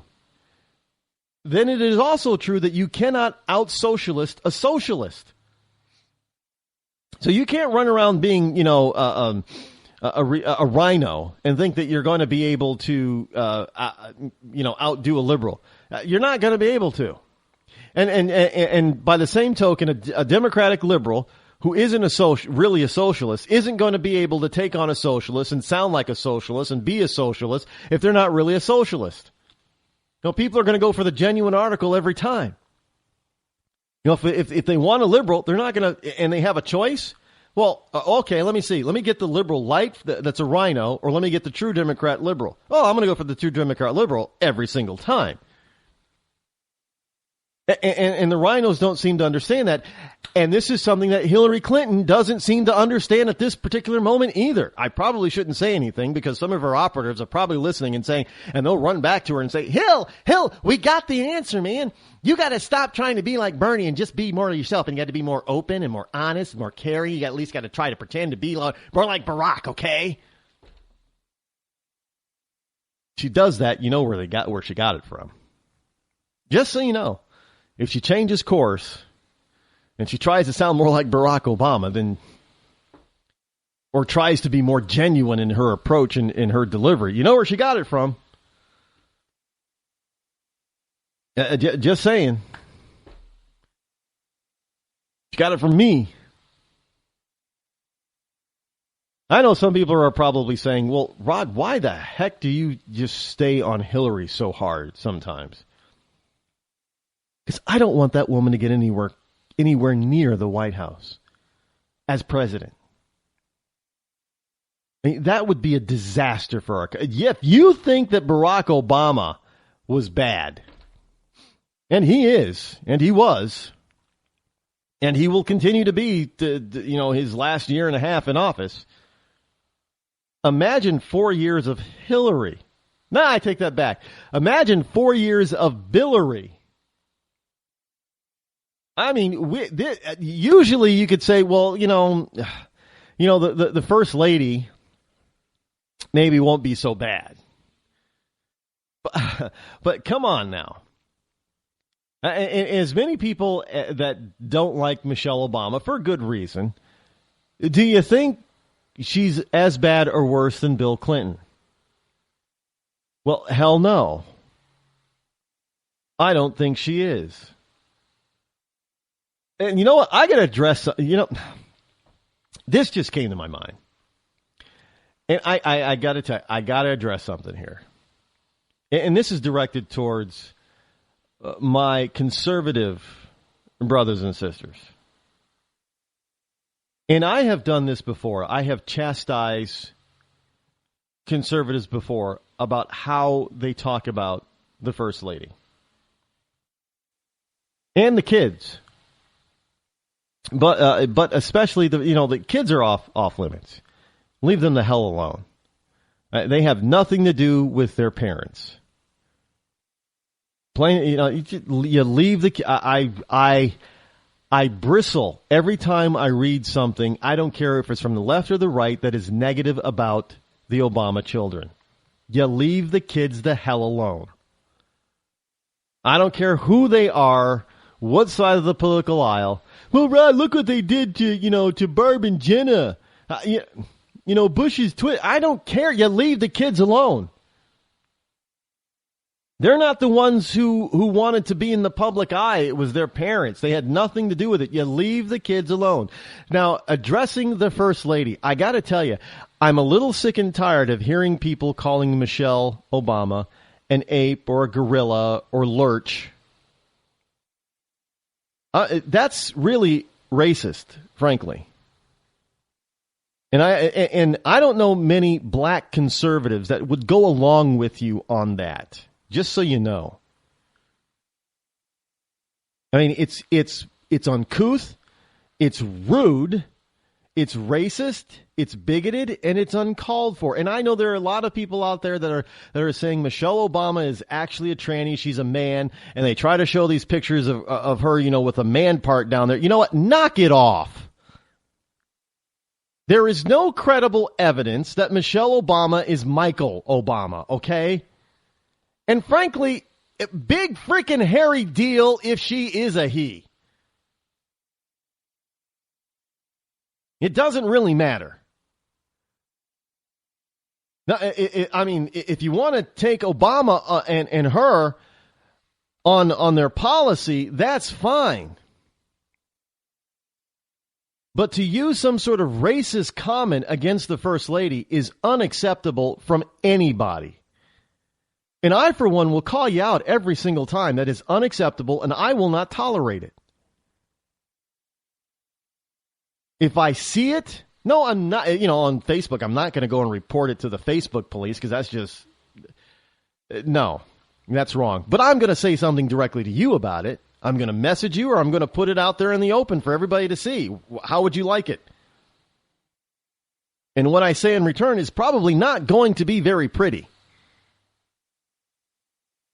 then it is also true that you cannot out-socialist a socialist. So you can't run around being, a rhino and think that you're going to be able to, outdo a liberal. You're not going to be able to. And by the same token, a Democratic liberal who isn't really a socialist isn't going to be able to take on a socialist and sound like a socialist and be a socialist if they're not really a socialist. People are going to go for the genuine article every time. If they want a liberal, they're not going to, and they have a choice. Well, okay, let me see. Let me get the liberal light that's a rhino, or let me get the true Democrat liberal. Oh, I'm going to go for the true Democrat liberal every single time. And the rhinos don't seem to understand that. And this is something that Hillary Clinton doesn't seem to understand at this particular moment either. I probably shouldn't say anything because some of her operatives are probably listening and saying, and they'll run back to her and say, Hill, we got the answer, man. You got to stop trying to be like Bernie and just be more yourself. And you got to be more open and more honest, more caring. You at least got to try to pretend to be more like Barack, okay? She does that, you know where she got it from. Just so you know. If she changes course and she tries to sound more like Barack Obama, or tries to be more genuine in her approach and in her delivery, you know where she got it from. Just saying. She got it from me. I know some people are probably saying, well, Rod, why the heck do you just stay on Hillary so hard sometimes? Because I don't want that woman to get anywhere near the White House as president. I mean, that would be a disaster for our country. If you think that Barack Obama was bad, and he is, and he was, and he will continue to be, his last year and a half in office, imagine 4 years of Hillary. No, I take that back. Imagine 4 years of Billary. I mean, usually you could say, well, the first lady maybe won't be so bad. But come on now. And as many people that don't like Michelle Obama, for good reason, Do you think she's as bad or worse than Bill Clinton? Well, hell no. I don't think she is. And you know what? I got to address, this just came to my mind. And I got to tell you, I got to address something here. And this is directed towards my conservative brothers and sisters. And I have done this before. I have chastised conservatives before about how they talk about the First Lady. And the kids. But especially the kids are off limits. Leave them the hell alone. They have nothing to do with their parents. You leave the. I bristle every time I read something. I don't care if it's from the left or the right that is negative about the Obama children. You leave the kids the hell alone. I don't care who they are, what side of the political aisle. Well, Rod, look what they did to Barb and Jenna. Bush's twin. I don't care. You leave the kids alone. They're not the ones who wanted to be in the public eye. It was their parents. They had nothing to do with it. You leave the kids alone. Now, addressing the First Lady, I got to tell you, I'm a little sick and tired of hearing people calling Michelle Obama an ape or a gorilla or lurch. That's really racist, frankly. And I don't know many black conservatives that would go along with you on that. Just so you know. I mean, it's uncouth, it's rude, it's racist, it's bigoted, and it's uncalled for. And I know there are a lot of people out there that are saying Michelle Obama is actually a tranny, she's a man, and they try to show these pictures of her, with a man part down there. You know what? Knock it off. There is no credible evidence that Michelle Obama is Michael Obama, okay? And frankly, big freaking hairy deal if she is a he. It doesn't really matter. Now, if you want to take Obama and her on their policy, that's fine. But to use some sort of racist comment against the First Lady is unacceptable from anybody. And I, for one, will call you out every single time. That is unacceptable, and I will not tolerate it. If I see it, no, I'm not, on Facebook, I'm not going to go and report it to the Facebook police because that's just, no, that's wrong. But I'm going to say something directly to you about it. I'm going to message you or I'm going to put it out there in the open for everybody to see. How would you like it? And what I say in return is probably not going to be very pretty.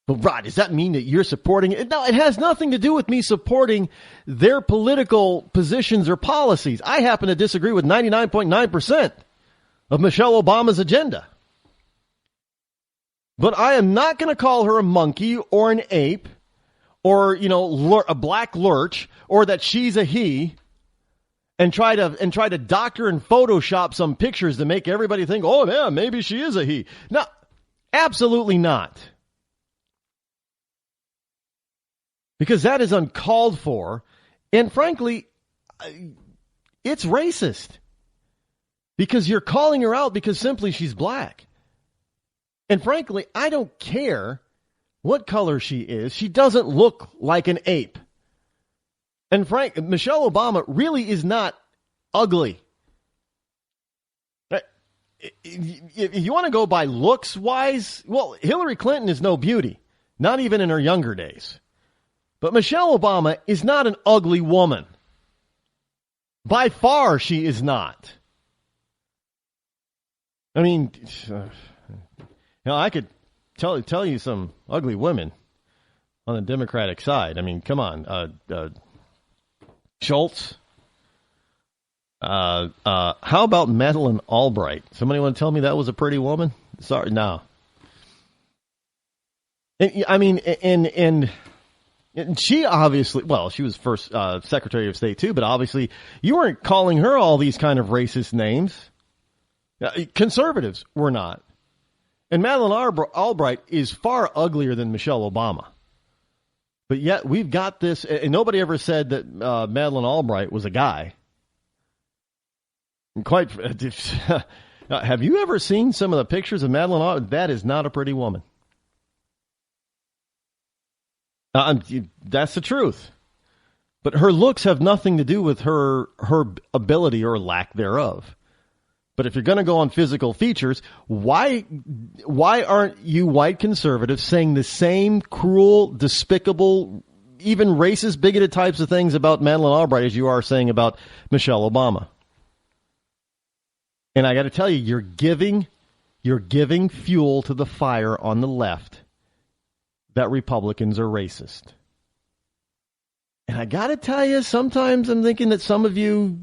But Rod, does that mean that you're supporting it? No, it has nothing to do with me supporting their political positions or policies. I happen to disagree with 99.9% of Michelle Obama's agenda. But I am not going to call her a monkey or an ape or, a black lurch or that she's a he and try to doctor and Photoshop some pictures to make everybody think, oh, yeah, maybe she is a he. No, absolutely not. Because that is uncalled for, and frankly, it's racist. Because you're calling her out because simply she's black. And frankly, I don't care what color she is. She doesn't look like an ape. And Michelle Obama really is not ugly. If you want to go by looks-wise, well, Hillary Clinton is no beauty. Not even in her younger days. But Michelle Obama is not an ugly woman. By far, she is not. I mean, I could tell you some ugly women on the Democratic side. I mean, come on. Schultz. How about Madeleine Albright? Somebody want to tell me that was a pretty woman? Sorry, no. I mean, and And she obviously, well, she was first Secretary of State too, but obviously you weren't calling her all these kind of racist names. Conservatives were not. And Madeleine Albright is far uglier than Michelle Obama. But yet we've got this, and nobody ever said that Madeleine Albright was a guy. And quite, have you ever seen some of the pictures of Madeleine Albright? That is not a pretty woman. That's the truth. But her looks have nothing to do with her ability or lack thereof. But if you're going to go on physical features, why aren't you white conservatives saying the same cruel, despicable, even racist, bigoted types of things about Madeleine Albright as you are saying about Michelle Obama? And I got to tell you, you're giving fuel to the fire on the left that Republicans are racist. And I got to tell you, sometimes I'm thinking that some of you,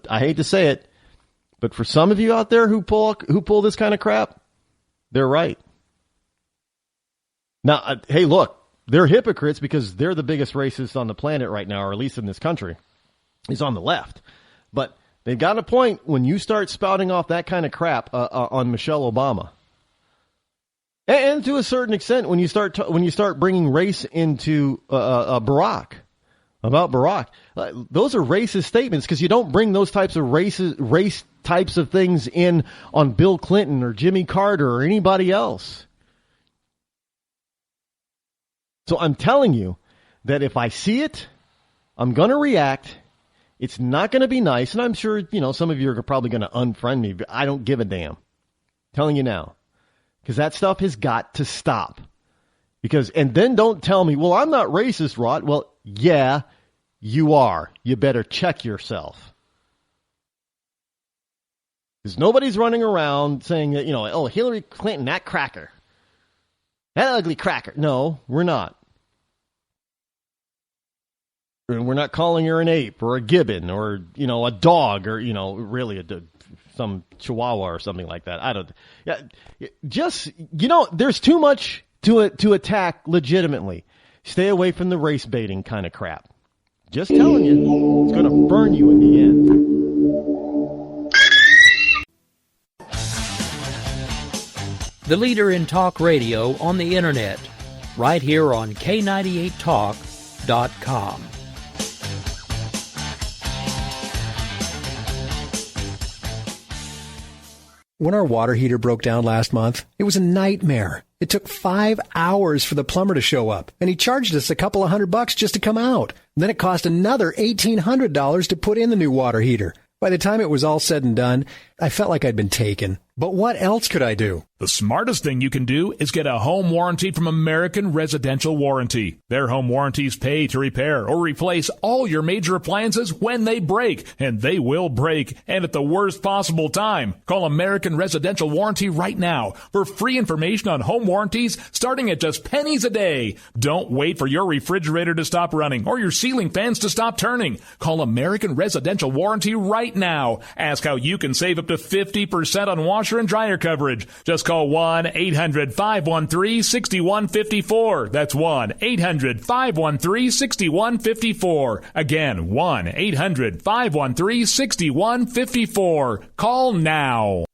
I hate to say it, but for some of you out there who pull this kind of crap, they're right. Now, hey, look, they're hypocrites because they're the biggest racists on the planet right now, or at least in this country, is on the left. But they've got a point when you start spouting off that kind of crap on Michelle Obama. And to a certain extent, when you start bringing race into Barack, those are racist statements because you don't bring those types of race types of things in on Bill Clinton or Jimmy Carter or anybody else. So I'm telling you that if I see it, I'm going to react. It's not going to be nice, and I'm sure some of you are probably going to unfriend me, but I don't give a damn. I'm telling you now. Because that stuff has got to stop. And then don't tell me, well, I'm not racist, Rod. Well, yeah, you are. You better check yourself. Because nobody's running around saying that, oh, Hillary Clinton, that cracker. That ugly cracker. No, we're not. And we're not calling her an ape or a gibbon or, a dog or, really some chihuahua or something like that. I don't. Yeah, just there's too much to attack legitimately. Stay away from the race baiting kind of crap. Just telling you, it's going to burn you in the end. The leader in talk radio on the internet, right here on K98Talk.com. When our water heater broke down last month, it was a nightmare. It took 5 hours for the plumber to show up, and he charged us a couple of $100 just to come out. Then it cost another $1,800 to put in the new water heater. By the time it was all said and done, I felt like I'd been taken. But what else could I do? The smartest thing you can do is get a home warranty from American Residential Warranty. Their home warranties pay to repair or replace all your major appliances when they break, and they will break, and at the worst possible time. Call American Residential Warranty right now for free information on home warranties starting at just pennies a day. Don't wait for your refrigerator to stop running or your ceiling fans to stop turning. Call American Residential Warranty right now. Ask how you can save up to 50% on washer and dryer coverage. Just call 1-800-513-6154. That's 1-800-513-6154. Again, 1-800-513-6154. Call now.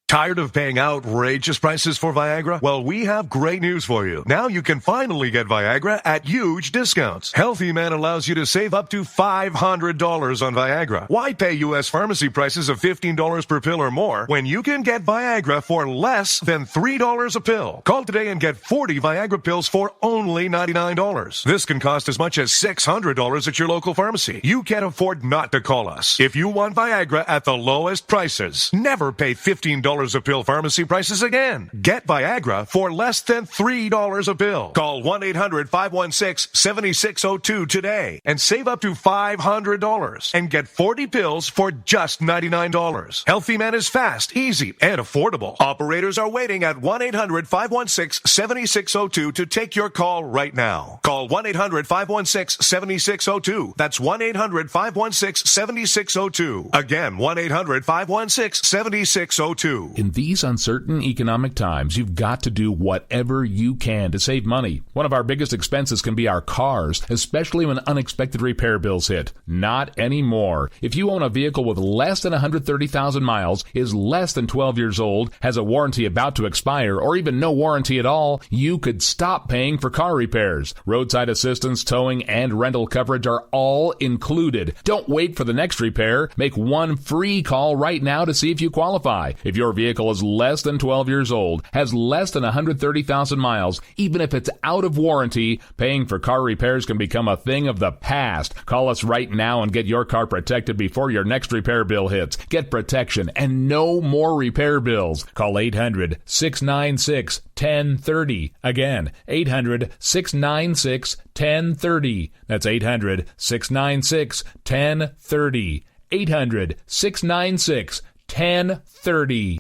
Tired of paying outrageous prices for Viagra? Well, we have great news for you. Now you can finally get Viagra at huge discounts. Healthy Man allows you to save up to $500 on Viagra. Why pay U.S. pharmacy prices of $15 per pill or more when you can get Viagra for less than $3 a pill? Call today and get 40 Viagra pills for only $99. This can cost as much as $600 at your local pharmacy. You can't afford not to call us. If you want Viagra at the lowest prices, never pay $15 a pill pharmacy prices again. Get Viagra for less than $3 a pill. Call 1-800-516-7602 today and save up to $500 and get 40 pills for just $99. Healthy Man is fast, easy, and affordable. Operators are waiting at 1-800-516-7602 to take your call right now. Call 1-800-516-7602. That's 1-800-516-7602. Again, 1-800-516-7602. too. In these uncertain economic times, you've got to do whatever you can to save money. One of our biggest expenses can be our cars, especially when unexpected repair bills hit. Not anymore. If you own a vehicle with less than 130,000 miles, is less than 12 years old, has a warranty about to expire, or even no warranty at all, you could stop paying for car repairs. Roadside assistance, towing, and rental coverage are all included. Don't wait for the next repair. Make one free call right now to see if you qualify. If your vehicle is less than 12 years old, has less than 130,000 miles, even if it's out of warranty, paying for car repairs can become a thing of the past. Call us right now and get your car protected before your next repair bill hits. Get protection and no more repair bills. Call 800-696-1030. Again, 800-696-1030. That's 800-696-1030. 800-696-1030.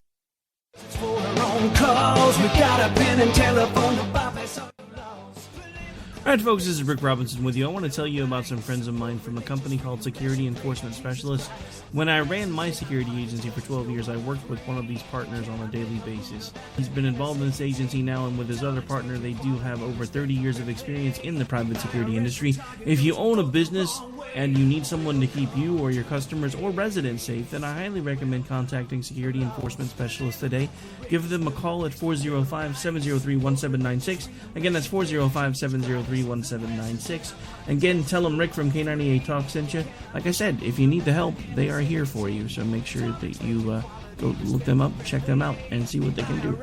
All right, folks, this is Rick Robinson with you. I want to tell you about some friends of mine from a company called Security Enforcement Specialists. When I ran my security agency for 12 years, I worked with one of these partners on a daily basis. He's been involved in this agency now, and with his other partner, they do have over 30 years of experience in the private security industry. If you own a business and you need someone to keep you or your customers or residents safe, then I highly recommend contacting Security Enforcement Specialists today. Give them a call at 405-703-1796. Again, that's 405-703-1796. Again, tell them Rick from K98 Talk sent you. Like I said, if you need the help, they are here for you. So make sure that you go look them up, check them out, and see what they can do.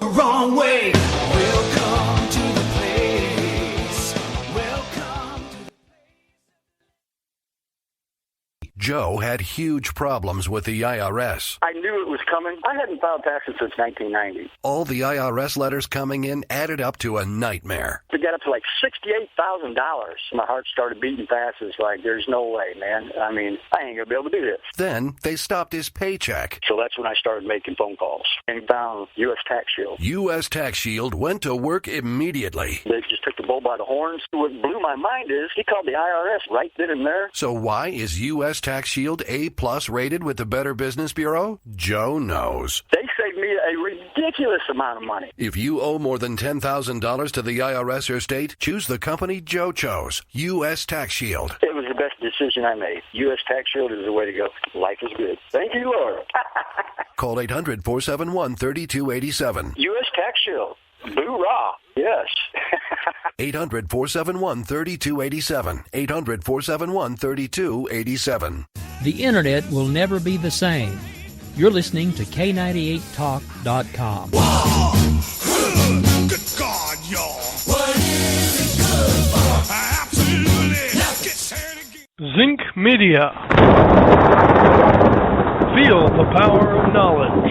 Wrong way. Welcome to the place. Joe had huge problems with the IRS. I knew it was coming. I hadn't filed taxes since 1990. All the IRS letters coming in added up to a nightmare. It got up to like $68,000. My heart started beating fast. It's like, there's no way, man. I mean, I ain't going to be able to do this. Then they stopped his paycheck. So that's when I started making phone calls and found U.S. Tax Shield. U.S. Tax Shield went to work immediately. They just took the bull by the horns. What blew my mind is he called the IRS right then and there. So why is U.S. Tax Shield A+ rated with the Better Business Bureau? Joe knows. They saved me a ridiculous amount of money. If you owe more than $10,000 to the IRS or state, choose the company Joe chose, U.S. Tax Shield. It was the best decision I made. U.S. Tax Shield is the way to go. Life is good. Thank you, Lord. Call 800-471-3287. U.S. Tax Shield. Boo-rah. Yes. 800-471-3287. 800-471-3287. The Internet will never be the same. You're listening to K98Talk.com. Good God, y'all. What is it good for? Absolutely. Now get set again. Zinc Media. Feel the power of knowledge.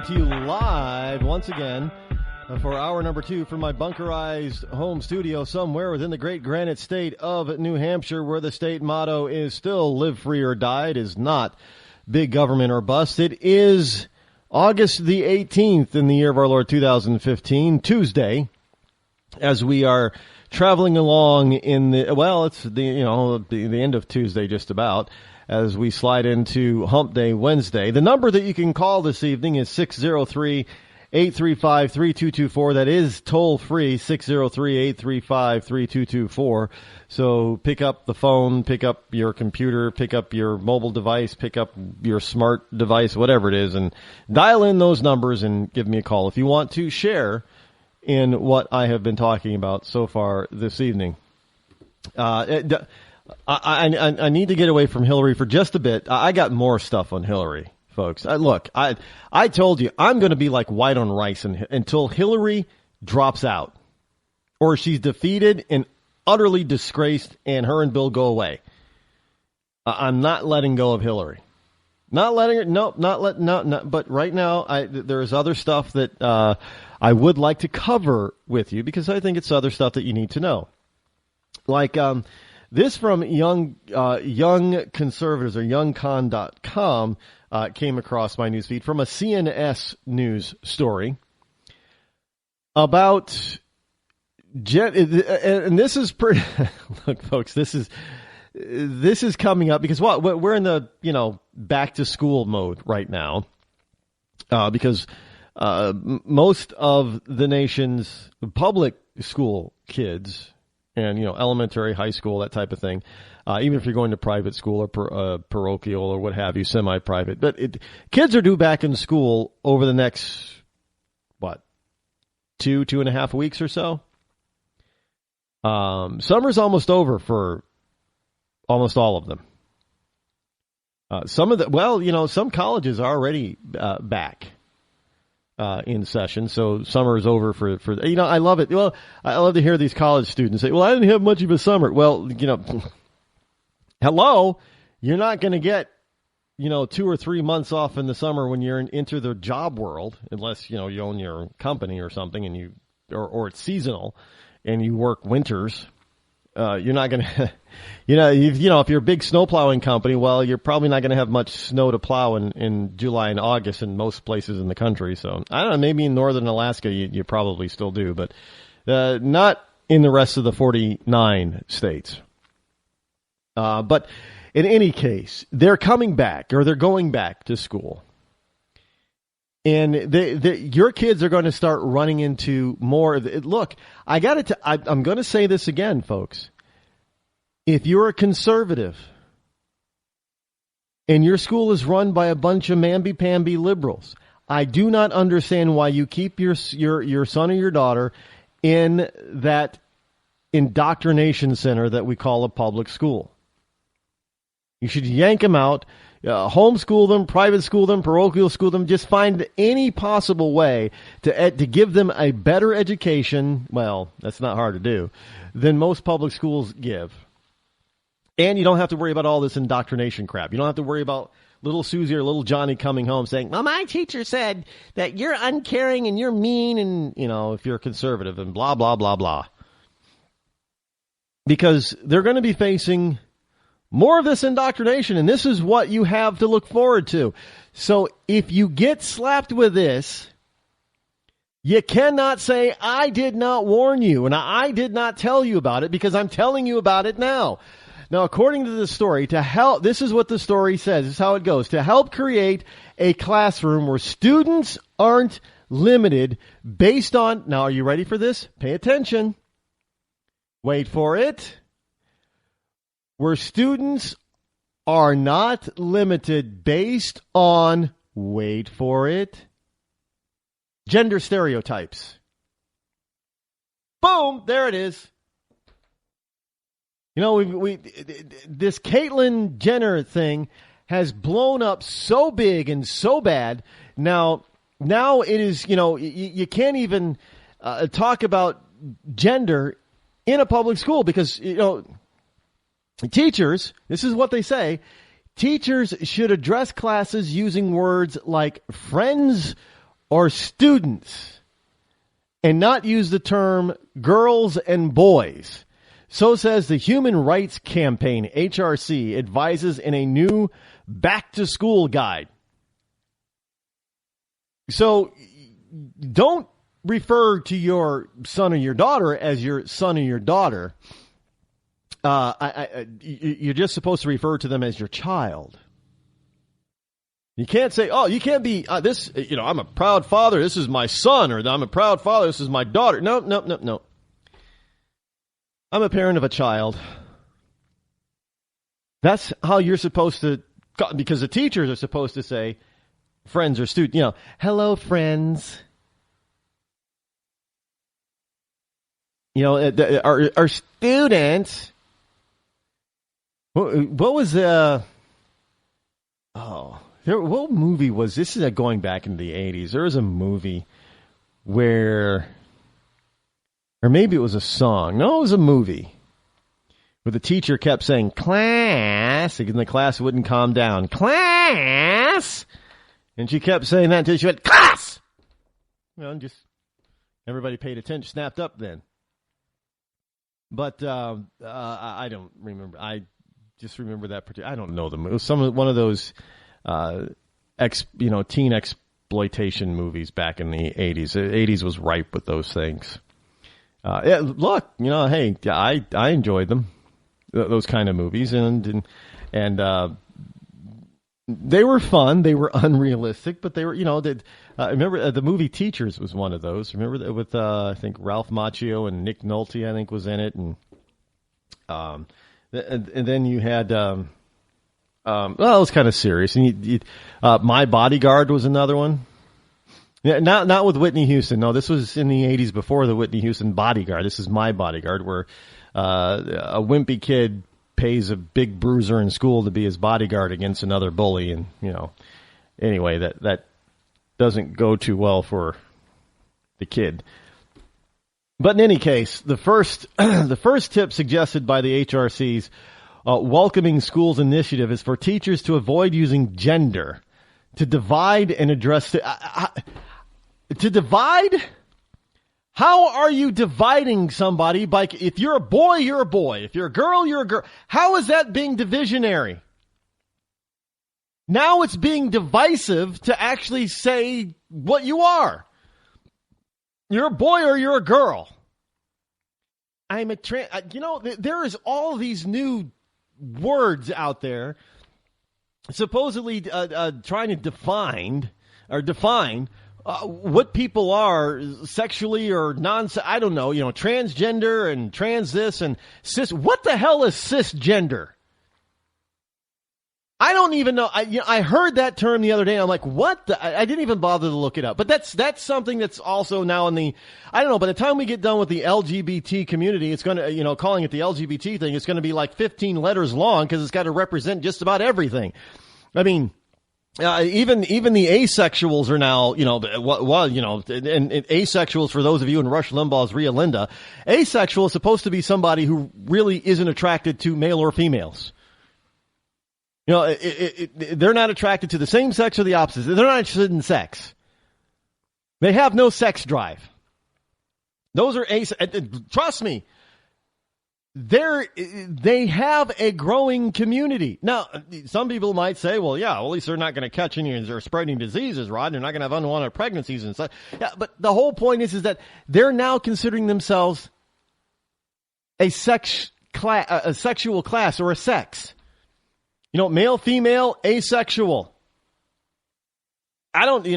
To you live once again for hour number 2 from my bunkerized home studio somewhere within the great granite state of New Hampshire, where the state motto is still live free or die. It is not big government or bust. It is August the 18th in the year of our Lord 2015, Tuesday, as we are traveling along in the, well, it's the end of Tuesday just about, as we slide into Hump Day Wednesday. The number that you can call this evening is 603 835-3224. That is toll free, 603-835-3224. So pick up the phone, pick up your computer, pick up your mobile device, pick up your smart device, whatever it is, and dial in those numbers and give me a call if you want to share in what I have been talking about so far this evening. I need to get away from Hillary for just a bit. I got more stuff on Hillary, folks. Look, I told you, I'm going to be like white on rice until Hillary drops out or she's defeated and utterly disgraced and her and Bill go away. I'm not letting go of Hillary. Not letting her. No, but right now, there's other stuff that I would like to cover with you because I think it's other stuff that you need to know. Like this from Young Conservatives or YoungCon.com came across my newsfeed from a CNS news story about and this is pretty. Look, folks, this is coming up because we're in the back to school mode right now because most of the nation's public school kids and elementary, high school, that type of thing, even if you're going to private school or parochial or what have you, semi-private, but kids are due back in school over the next 2.5 weeks or so. Summer's almost over for almost all of them. Some colleges are already back in session, so summer is over for I love it. Well, I love to hear these college students say, "Well, I didn't have much of a summer." Well, hello, you're not going to get 2 or 3 months off in the summer when you're into the job world, unless you own your company or something, and or it's seasonal, and you work winters. You're not going to, if you're a big snow plowing company, well, you're probably not going to have much snow to plow in July and August in most places in the country. So I don't know, maybe in northern Alaska you probably still do, but not in the rest of the 49 states. But in any case, they're coming back or they're going back to school. And your kids are going to start running into more. Look, I'm going to say this again, folks. If you're a conservative and your school is run by a bunch of mamby-pamby liberals, I do not understand why you keep your son or your daughter in that indoctrination center that we call a public school. You should yank them out. Homeschool them, private school them, parochial school them. Just find any possible way to give them a better education. Well, that's not hard to do than most public schools give. And you don't have to worry about all this indoctrination crap. You don't have to worry about little Susie or little Johnny coming home saying, "Well, my teacher said that you're uncaring and you're mean and, if you're conservative and blah, blah, blah, blah." Because they're going to be facing more of this indoctrination, and this is what you have to look forward to. So if you get slapped with this, you cannot say, "I did not warn you, and I did not tell you about it," because I'm telling you about it now. Now, according to the story, this is what the story says. This is how it goes. To help create a classroom where students aren't limited based on, now are you ready for this? Pay attention. Wait for it. Where students are not limited based on, wait for it, gender stereotypes. Boom, there it is. This Caitlyn Jenner thing has blown up so big and so bad. Now it is, you can't even talk about gender in a public school because, teachers, this is what they say, teachers should address classes using words like friends or students and not use the term girls and boys. So says the Human Rights Campaign, HRC, advises in a new back-to-school guide. So don't refer to your son or your daughter as your son or your daughter. You're just supposed to refer to them as your child. You can't say, oh, you can't be this, I'm a proud father, this is my son, or I'm a proud father, this is my daughter. No. I'm a parent of a child. That's how you're supposed to, because the teachers are supposed to say, friends or students, hello, friends. Our students. What was what movie was this? Is going back into the 80s. There was a movie where, or maybe it was a song. No, it was a movie where the teacher kept saying class, and the class wouldn't calm down. Class, and she kept saying that until she went class. Just everybody paid attention, snapped up then. But I don't remember. I just remember that particular. I don't know the movie. It was one of those, teen exploitation movies back in the 80s. The 80s was ripe with those things. Look, hey, I enjoyed them, those kind of movies, and they were fun. They were unrealistic, but they were, I remember the movie Teachers was one of those. Remember that with I think Ralph Macchio and Nick Nolte, I think, was in it, and then you had it was kind of serious. And My Bodyguard was another one. Yeah, not with Whitney Houston. No, this was in the 80s before the Whitney Houston Bodyguard. This is My Bodyguard, where a wimpy kid pays a big bruiser in school to be his bodyguard against another bully, and anyway, that doesn't go too well for the kid. But in any case, the first tip suggested by the HRC's Welcoming Schools initiative is for teachers to avoid using gender to divide and address to divide. How are you dividing somebody by, if you're a boy, you're a boy. If you're a girl, you're a girl. How is that being divisionary? Now it's being divisive to actually say what you are. You're a boy or you're a girl. I'm a there is all these new words out there supposedly trying to define what people are sexually or I don't know, transgender and trans this and cis. What the hell is cisgender? I don't even know. I heard that term the other day. I'm like, what? I didn't even bother to look it up. But that's something that's also now in the, I don't know, by the time we get done with the LGBT community, it's going to, calling it the LGBT thing, it's going to be like 15 letters long because it's got to represent just about everything. I mean, even the asexuals are now, and asexuals, for those of you in Rush Limbaugh's Rhea Linda, asexual is supposed to be somebody who really isn't attracted to male or females. They're not attracted to the same sex or the opposite. They're not interested in sex. They have no sex drive. Those are trust me. They have a growing community. Now, some people might say, well, yeah, well, at least they're not going to catch any or spreading diseases, Rod. They're not going to have unwanted pregnancies and such. Yeah, but the whole point is that they're now considering themselves a sexual class or a sex. Male, female, asexual. I don't,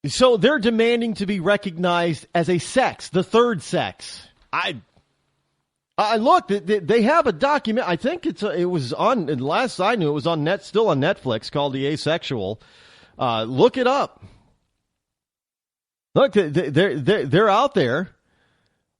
so they're demanding to be recognized as a sex, the third sex. I looked. They have a document. I think it was on. Last I knew, it was on still on Netflix, called The Asexual. Look it up. Look, they're out there,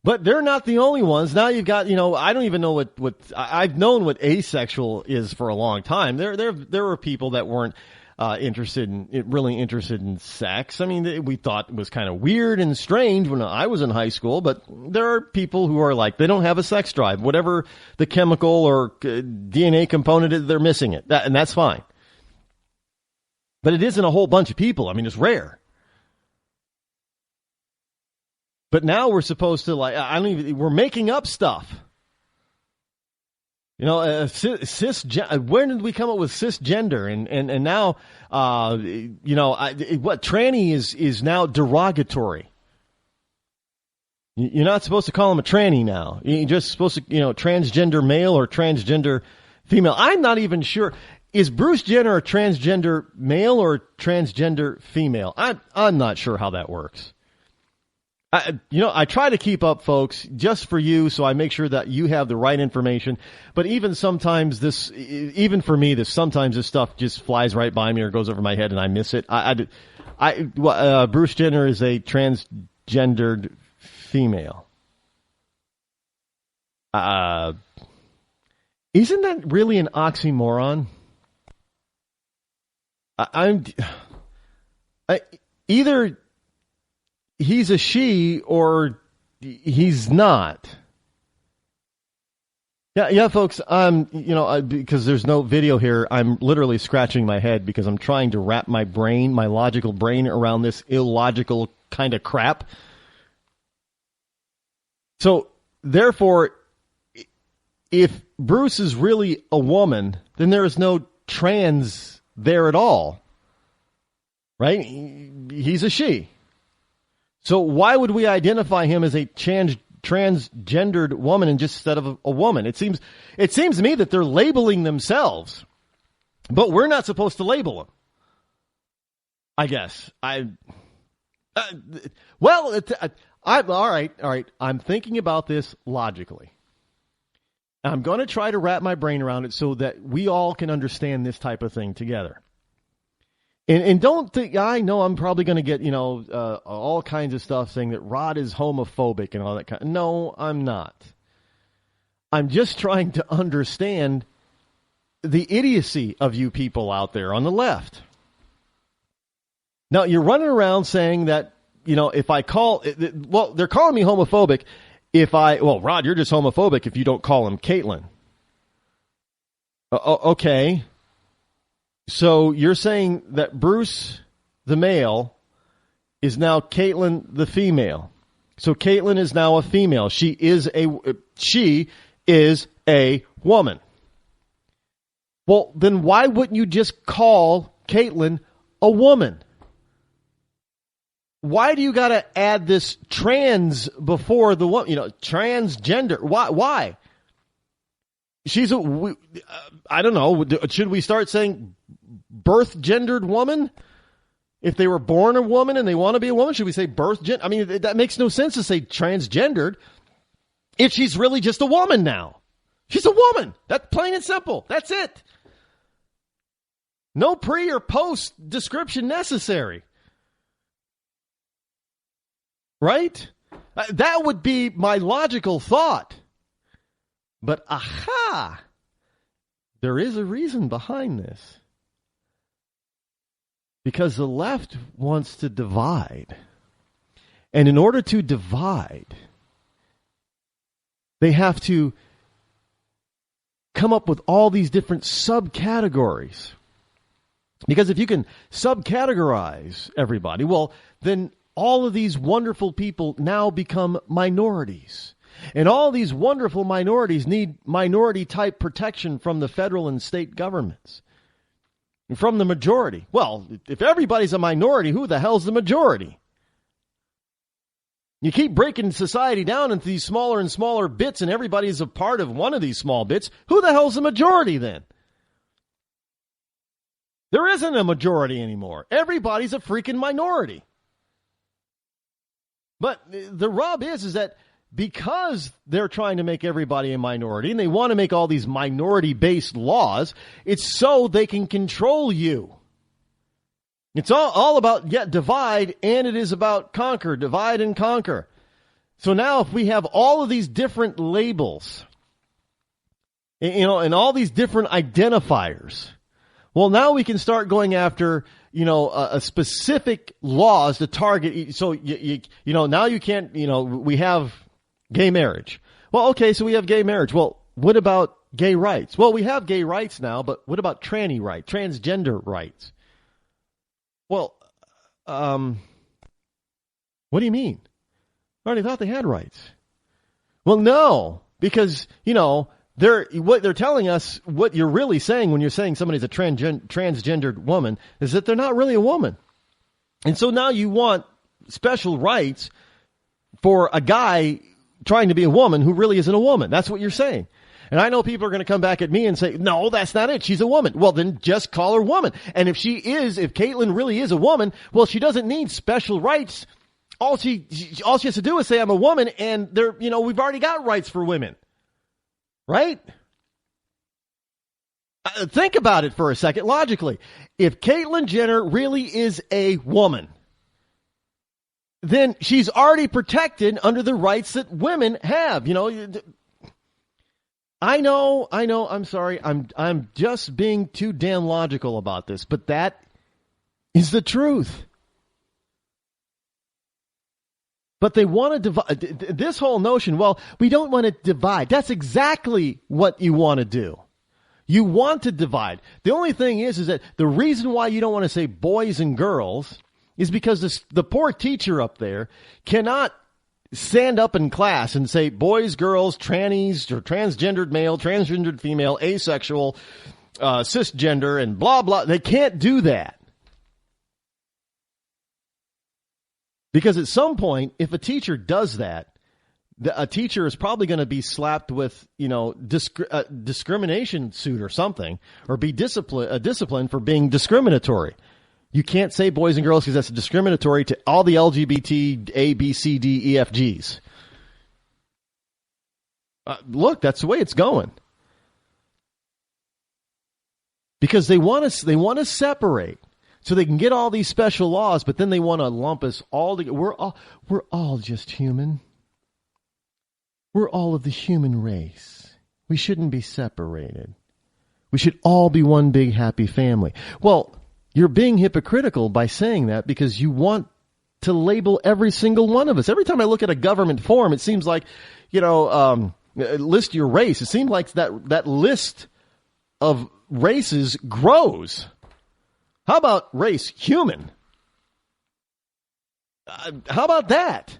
but they're not the only ones. Now you've got, I don't even know what I've known what asexual is for a long time. There were people that weren't really interested in sex. I mean, we thought it was kind of weird and strange when I was in high school, but there are people who are like, they don't have a sex drive. Whatever the chemical or DNA component is, they're missing it. And that's fine. But it isn't a whole bunch of people. I mean, it's rare. But now we're supposed to, we're making up stuff. Where did we come up with cisgender? And now, what tranny is now derogatory. You're not supposed to call them a tranny now. You're just supposed to, transgender male or transgender female. I'm not even sure. is Bruce Jenner a transgender male or transgender female? I'm not sure how that works. I try to keep up, folks, just for you, so I make sure that you have the right information. But even sometimes even for me, sometimes this stuff just flies right by me or goes over my head and I miss it. Bruce Jenner is a transgendered female. Isn't that really an oxymoron? Either he's a she or he's not. Yeah, folks. Because there's no video here, I'm literally scratching my head because I'm trying to wrap my logical brain around this illogical kind of crap. So, therefore, if Bruce is really a woman, then there is no trans there at all. Right? He's a she. So why would we identify him as a transgendered woman instead of a woman? It seems to me that they're labeling themselves, but we're not supposed to label them. I guess. All right. I'm thinking about this logically. I'm going to try to wrap my brain around it so that we all can understand this type of thing together. And don't think, I know I'm probably going to get, all kinds of stuff saying that Rod is homophobic and all that kind of. No, I'm not. I'm just trying to understand the idiocy of you people out there on the left. Now, you're running around saying that, if I they're calling me homophobic. Rod, you're just homophobic if you don't call him Caitlin. Okay. So you're saying that Bruce, the male, is now Caitlin, the female. So Caitlin is now a female. She is a woman. Well, then why wouldn't you just call Caitlin a woman? Why do you got to add this trans before the woman? Transgender. Why? She's I don't know. Should we start saying birth gendered woman? If they were born a woman and they want to be a woman, should we say birth gender? I mean, that makes no sense to say transgendered if she's really just a woman now. She's a woman. That's plain and simple. That's it. No pre or post description necessary. Right? That would be my logical thought. But there is a reason behind this. Because the left wants to divide. And in order to divide, they have to come up with all these different subcategories. Because if you can subcategorize everybody, well, then all of these wonderful people now become minorities. And all these wonderful minorities need minority-type protection from the federal and state governments. And from the majority. Well, if everybody's a minority, who the hell's the majority? You keep breaking society down into these smaller and smaller bits, and everybody's a part of one of these small bits. Who the hell's the majority then? There isn't a majority anymore. Everybody's a freaking minority. But the rub is that because they're trying to make everybody a minority and they want to make all these minority-based laws, it's so they can control you. It's all about, divide, and it is about conquer, divide and conquer. So now if we have all of these different labels, and all these different identifiers, well, now we can start going after, a specific laws to target. So, now you can't, we have gay marriage. Well, okay, so we have gay marriage. Well, what about gay rights? Well, we have gay rights now, but what about tranny rights, transgender rights? Well, what do you mean? I already thought they had rights. Well, no, because, what they're telling us, what you're really saying when you're saying somebody's a transgendered woman is that they're not really a woman. And so now you want special rights for a guy trying to be a woman who really isn't a woman. That's what you're saying. And I know people are going to come back at me and say, no, that's not it. She's a woman. Well, then just call her woman. And if Caitlin really is a woman, well, she doesn't need special rights. All she has to do is say, I'm a woman, and we've already got rights for women. Right? Think about it for a second, logically. If Caitlyn Jenner really is a woman, then she's already protected under the rights that women have. I know, I'm sorry. I'm just being too damn logical about this, but that is the truth. But they want to divide this whole notion. Well, we don't want to divide. That's exactly what you want to do. You want to divide. The only thing is that the reason why you don't want to say boys and girls is because the poor teacher up there cannot stand up in class and say boys, girls, trannies, or transgendered male, transgendered female, asexual, cisgender, and blah, blah. They can't do that. Because at some point, if a teacher does that, a teacher is probably going to be slapped with, discrimination suit or something, or be disciplined for being discriminatory. You can't say boys and girls because that's discriminatory to all the LGBT A, B, C, D, E, F, Gs. Look, that's the way it's going. Because they want to separate so they can get all these special laws, but then they want to lump us all together. We're all just human. We're all of the human race. We shouldn't be separated. We should all be one big happy family. Well, you're being hypocritical by saying that because you want to label every single one of us. Every time I look at a government form, it seems like, list your race. It seems like that list of races grows. How about race human? How about that?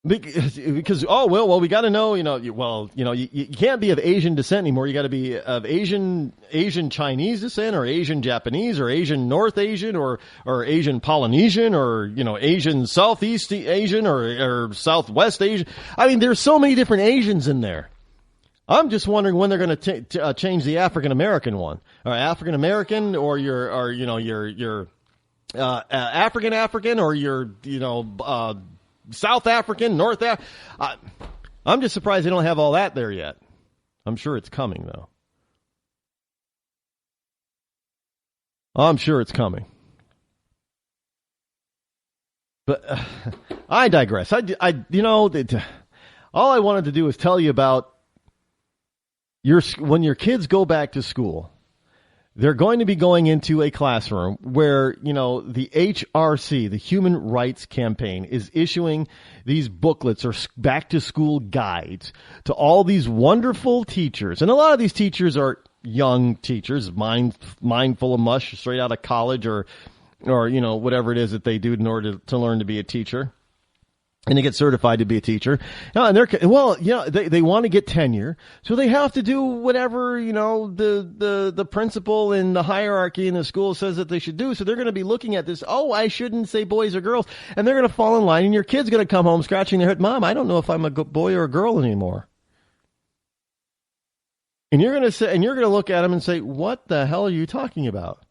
Because we got to know, you can't be of Asian descent anymore. You got to be of Asian Chinese descent, or Asian Japanese, or Asian North Asian, or Asian Polynesian, or Asian Southeast Asian, or Southwest Asian. I mean, there's so many different Asians in there. I'm just wondering when they're going to change the African American one, or African American, or your African, or your South African, North African. I'm just surprised they don't have all that there yet. I'm sure it's coming, though. I'm sure it's coming. But I digress. All I wanted to do is tell you about when your kids go back to school. They're going to be going into a classroom where, the HRC, the Human Rights Campaign, is issuing these booklets or back-to-school guides to all these wonderful teachers. And a lot of these teachers are young teachers, mind full of mush, straight out of college or whatever it is that they do in order to learn to be a teacher. And they get certified to be a teacher. And they want to get tenure, so they have to do whatever, the principal and the hierarchy in the school says that they should do. So they're going to be looking at this, I shouldn't say boys or girls. And they're going to fall in line, and your kid's going to come home scratching their head, Mom, I don't know if I'm a boy or a girl anymore. And you're going to look at them and say, what the hell are you talking about?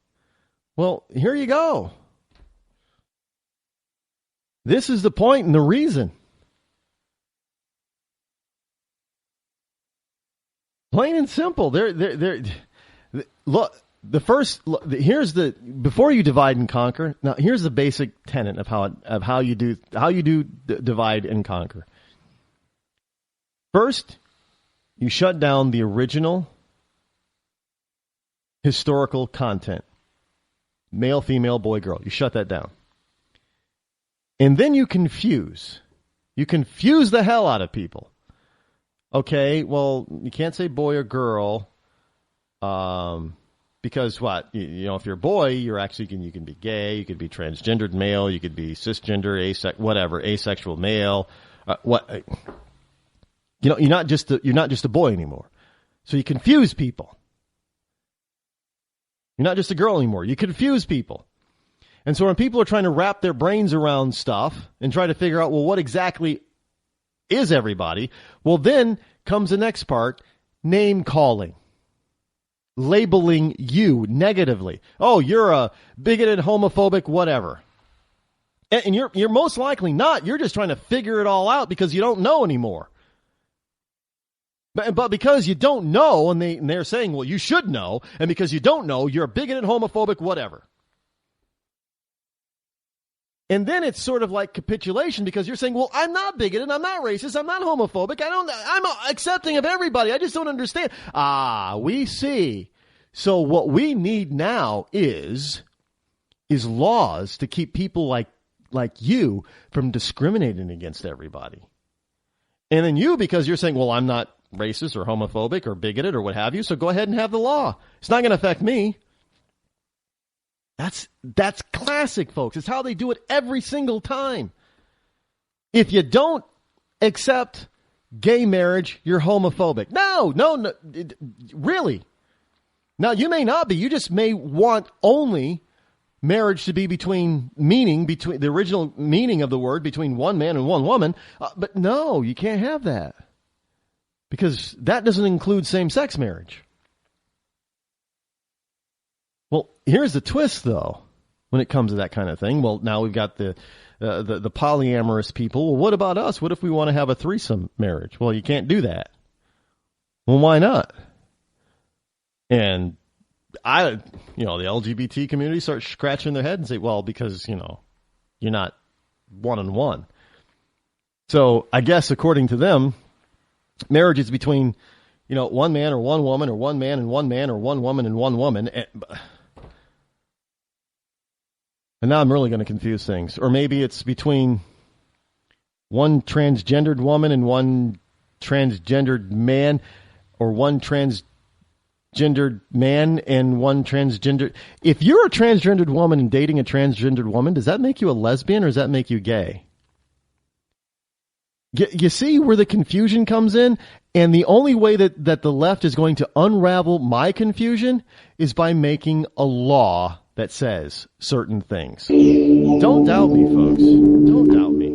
Well, here you go. This is the point and the reason. Plain and simple. Look, before you divide and conquer. Now, here's the basic tenet of how you do divide and conquer. First, you shut down the original historical content. Male, female, boy, girl. You shut that down. And then you confuse. You confuse the hell out of people. Okay, well, you can't say boy or girl, because what? If you're a boy, you can be gay, you could be transgendered male, you could be cisgender, asexual male. You're not just a boy anymore. So you confuse people. You're not just a girl anymore. You confuse people. And so when people are trying to wrap their brains around stuff and try to figure out, what exactly is everybody? Well, then comes the next part, name calling. Labeling you negatively. Oh, you're a bigoted, homophobic, whatever. And you're most likely not. You're just trying to figure it all out because you don't know anymore. But because you don't know, and they're saying, well, you should know, and because you don't know, you're a bigoted, homophobic, whatever. And then it's sort of like capitulation because you're saying, well, I'm not bigoted, I'm not racist, I'm not homophobic, I'm accepting of everybody, I just don't understand. We see. So what we need now is laws to keep people like you from discriminating against everybody. And then you, because you're saying, well, I'm not racist or homophobic or bigoted or what have you, so go ahead and have the law. It's not going to affect me. That's classic, folks. It's how they do it every single time. If you don't accept gay marriage, you're homophobic. No, really. Now, you may not be. You just may want only marriage to be between the original meaning of the word, between one man and one woman. But no, you can't have that. Because that doesn't include same-sex marriage. Well, here's the twist, though, when it comes to that kind of thing. Well, now we've got the polyamorous people. Well, what about us? What if we want to have a threesome marriage? Well, you can't do that. Well, why not? And the LGBT community starts scratching their head and say, well, because, you're not one-on-one. So I guess according to them, marriage is between, one man or one woman, or one man and one man, or one woman and one woman. And now I'm really going to confuse things. Or maybe it's between one transgendered woman and one transgendered man, or one transgendered man and one transgender. If you're a transgendered woman and dating a transgendered woman, does that make you a lesbian or does that make you gay? You see where the confusion comes in? And the only way that the left is going to unravel my confusion is by making a law that says certain things. Don't doubt me, folks. Don't doubt me.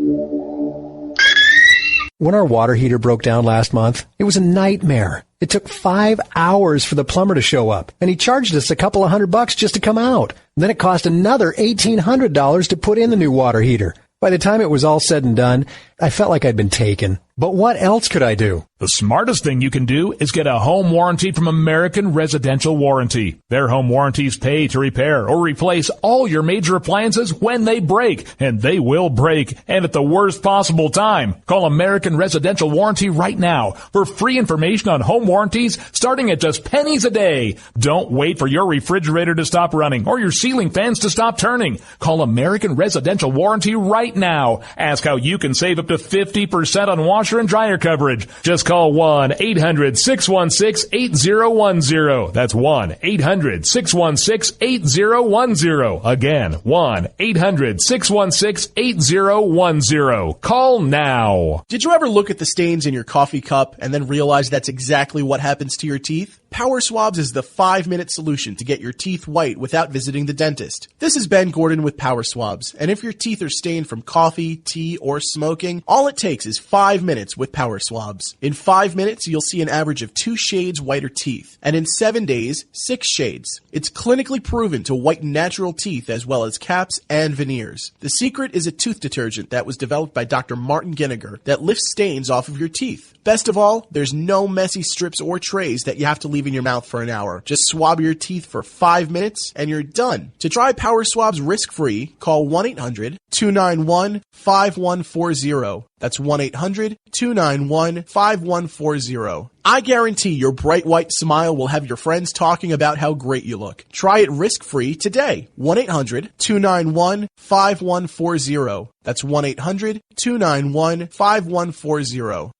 When our water heater broke down last month, it was a nightmare. It took 5 hours for the plumber to show up, and he charged us a couple of $100 just to come out. And then it cost another $1,800 to put in the new water heater. By the time it was all said and done, I felt like I'd been taken. But what else could I do? The smartest thing you can do is get a home warranty from American Residential Warranty. Their home warranties pay to repair or replace all your major appliances when they break, and they will break, and at the worst possible time. Call American Residential Warranty right now for free information on home warranties starting at just pennies a day. Don't wait for your refrigerator to stop running or your ceiling fans to stop turning. Call American Residential Warranty right now. Ask how you can save up to 50% on washer and dryer coverage. Just call 1-800-616-8010. That's 1-800-616-8010. Again, 1-800-616-8010. Call now. Did you ever look at the stains in your coffee cup and then realize that's exactly what happens to your teeth? Power Swabs is the 5-minute solution to get your teeth white without visiting the dentist. This is Ben Gordon with Power Swabs, and if your teeth are stained from coffee, tea, or smoking, all it takes is 5 minutes with Power Swabs. In 5 minutes, you'll see an average of 2 shades whiter teeth, and in 7 days, 6 shades. It's clinically proven to whiten natural teeth as well as caps and veneers. The secret is a tooth detergent that was developed by Dr. Martin Ginniger that lifts stains off of your teeth. Best of all, there's no messy strips or trays that you have to leave in your mouth for an hour. Just swab your teeth for 5 minutes and you're done. To try Power Swabs risk-free, call 1-800-291-5140. That's 1-800-291-5140. I guarantee your bright white smile will have your friends talking about how great you look. Try it risk-free today. 1-800-291-5140. That's 1-800-291-5140.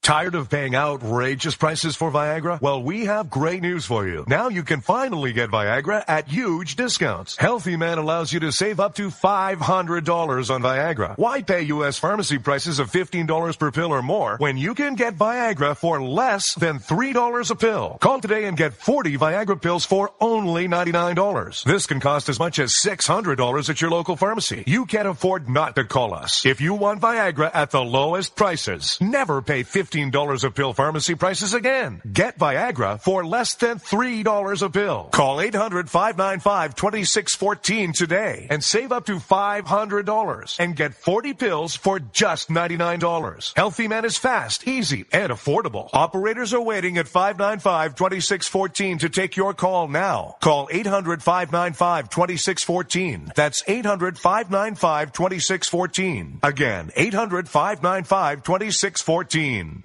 Tired of paying outrageous prices for Viagra? Well, we have great news for you. Now you can finally get Viagra at huge discounts. Healthy Man allows you to save up to $500 on Viagra. Why pay U.S. pharmacy prices of $15 per pill or more when you can get Viagra for less than $3 a pill? Call today and get 40 Viagra pills for only $99. This can cost as much as $600 at your local pharmacy. You can't afford not to call us. If you want Viagra at the lowest prices, never pay $15 $15 a pill pharmacy prices again. Get Viagra for less than $3 a pill. Call 800-595-2614 today and save up to $500 and get 40 pills for just $99. Healthy Man is fast, easy, and affordable. Operators are waiting at 595-2614 to take your call now. Call 800-595-2614. That's 800-595-2614. Again, 800-595-2614.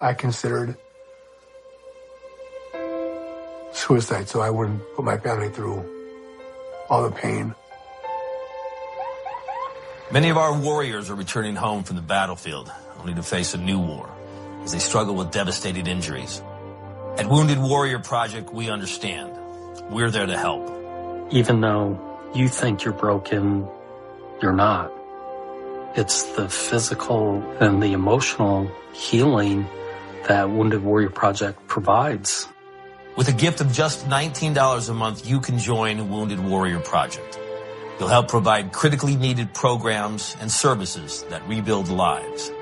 I considered suicide so I wouldn't put my family through all the pain. Many of our warriors are returning home from the battlefield, only to face a new war as they struggle with devastating injuries. At Wounded Warrior Project, we understand. We're there to help. Even though you think you're broken, you're not. It's the physical and the emotional healing that Wounded Warrior Project provides. With a gift of just $19 a month, you can join Wounded Warrior Project. You'll help provide critically needed programs and services that rebuild lives.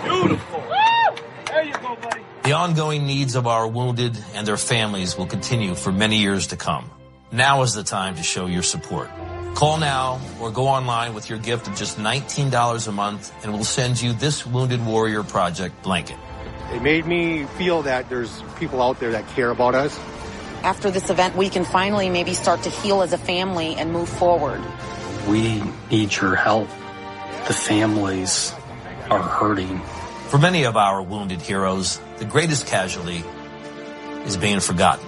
Beautiful. Woo! There you go, buddy. The ongoing needs of our wounded and their families will continue for many years to come. Now is the time to show your support. Call now or go online with your gift of just $19 a month and we'll send you this Wounded Warrior Project blanket. It made me feel that there's people out there that care about us. After this event, we can finally maybe start to heal as a family and move forward. We need your help. The families are hurting. For many of our wounded heroes, the greatest casualty is being forgotten.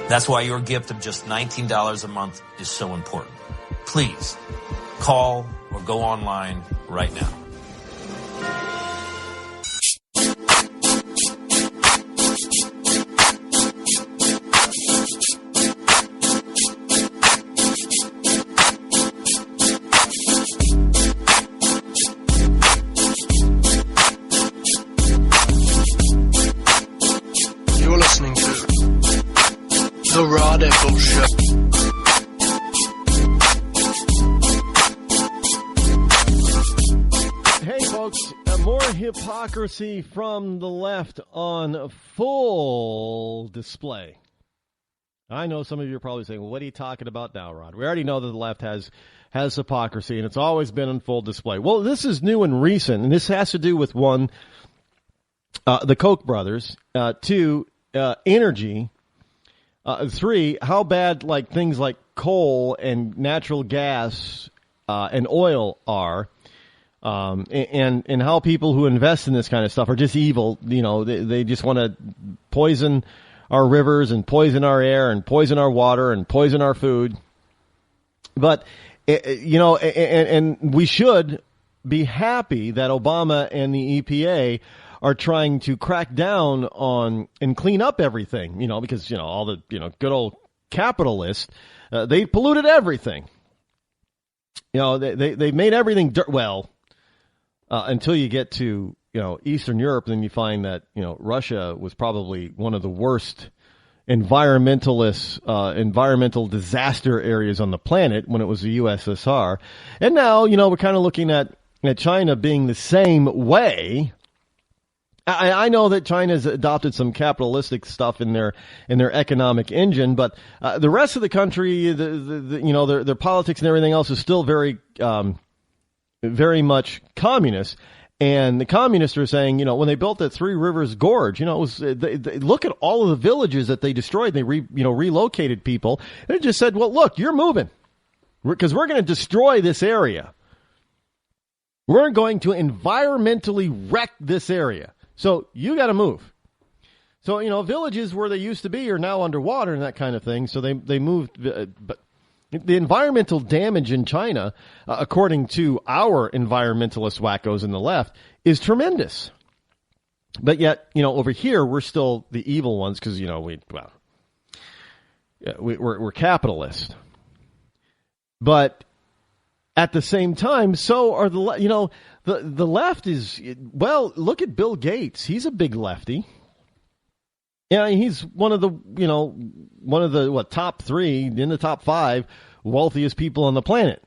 That's why your gift of just $19 a month is so important. Please call or go online right now. You're listening to The Rod Eccles Show. Hey, folks, more hypocrisy from the left on full display. I know some of you are probably saying, well, what are you talking about now, Rod? We already know that the left has hypocrisy, and it's always been on full display. Well, this is new and recent, and this has to do with, one, the Koch brothers, two, energy, three, how bad like things like coal and natural gas and oil are, and how people who invest in this kind of stuff are just evil. You know, they just want to poison our rivers and poison our air and poison our water and poison our food. But, you know, and we should be happy that Obama and the EPA are trying to crack down on and clean up everything, you know, because, you know, all the, you know, good old capitalists, they polluted everything. You know, they made everything dirt. Well, until you get to, you know, Eastern Europe, then you find that, you know, Russia was probably one of the worst environmental disaster areas on the planet when it was the USSR. And now, you know, we're kind of looking at China being the same way. I know that China's adopted some capitalistic stuff in their economic engine, but the rest of the country, you know, their politics and everything else is still very much communist. And the communists are saying, you know, when they built that Three Rivers Gorge, you know, it was they look at all of the villages that they destroyed. They relocated people. And it just said, well, look, you're moving because we're going to destroy this area. We're going to environmentally wreck this area. So you got to move. So, you know, villages where they used to be are now underwater and that kind of thing. So they moved. But the environmental damage in China, according to our environmentalist wackos in the left, is tremendous. But yet, you know, over here, we're still the evil ones because, you know, we're capitalists. But at the same time, so are the left is, well, look at Bill Gates. He's a big lefty. Yeah, he's one of the top 3 in the top 5 wealthiest people on the planet.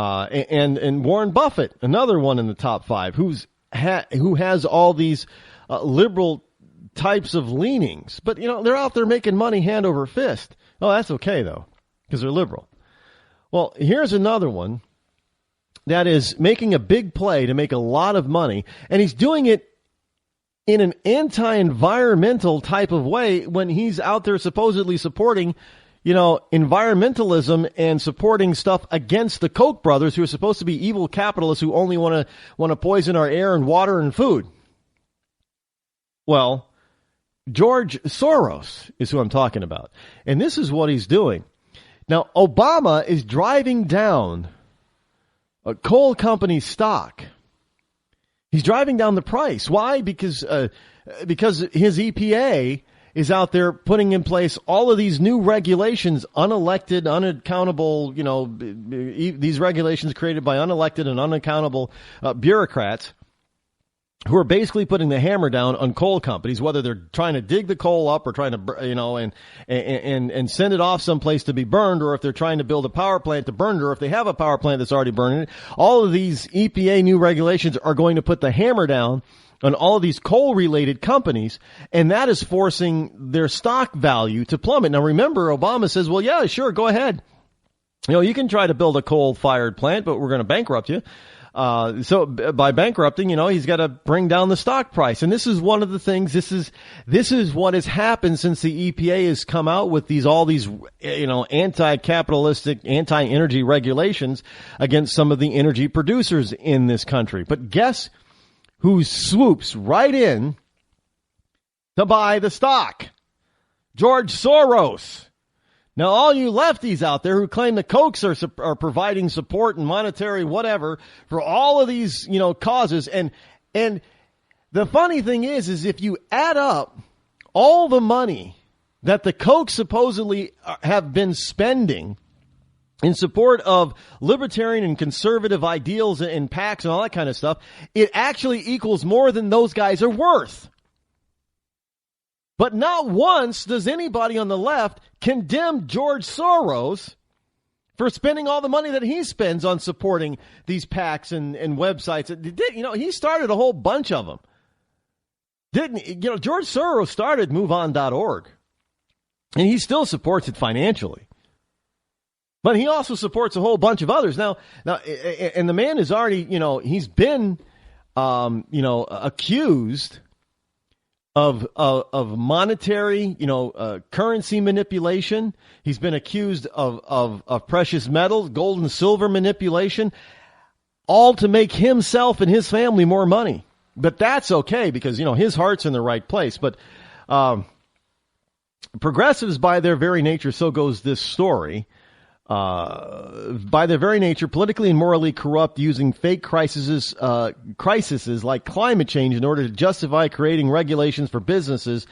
And Warren Buffett, another one in the top 5, who has all these liberal types of leanings. But, they're out there making money hand over fist. Oh, that's okay, though, because they're liberal. Well, here's another one that is making a big play to make a lot of money, and he's doing it in an anti-environmental type of way when he's out there supposedly supporting, environmentalism and supporting stuff against the Koch brothers, who are supposed to be evil capitalists who only want to poison our air and water and food. Well, George Soros is who I'm talking about, and this is what he's doing. Now, Obama is driving down a coal company stock. He's driving down the price. Why? Because his EPA is out there putting in place all of these new regulations, unelected, unaccountable, these regulations created by unelected and unaccountable bureaucrats who are basically putting the hammer down on coal companies, whether they're trying to dig the coal up or trying to, and send it off someplace to be burned, or if they're trying to build a power plant to burn it, or if they have a power plant that's already burning it. All of these EPA new regulations are going to put the hammer down on all of these coal-related companies, and that is forcing their stock value to plummet. Now, remember, Obama says, well, yeah, sure, go ahead. You can try to build a coal-fired plant, but we're going to bankrupt you. So by bankrupting, he's got to bring down the stock price. And this is one of the things, this is what has happened since the EPA has come out with all these, anti-capitalistic, anti-energy regulations against some of the energy producers in this country. But guess who swoops right in to buy the stock? George Soros. Now, all you lefties out there who claim the Kochs are providing support and monetary whatever for all of these, causes. And the funny thing is if you add up all the money that the Kochs supposedly have been spending in support of libertarian and conservative ideals and PACs and all that kind of stuff, it actually equals more than those guys are worth. But not once does anybody on the left condemn George Soros for spending all the money that he spends on supporting these PACs and websites. He started a whole bunch of them. George Soros started MoveOn.org, and he still supports it financially. But he also supports a whole bunch of others. Now, and the man is already, he's been, accused of monetary, currency manipulation. He's been accused of precious metals, gold and silver manipulation, all to make himself and his family more money. But that's okay because, his heart's in the right place. But progressives, by their very nature, so goes this story, by their very nature, politically and morally corrupt, using fake crises like climate change in order to justify creating regulations for businesses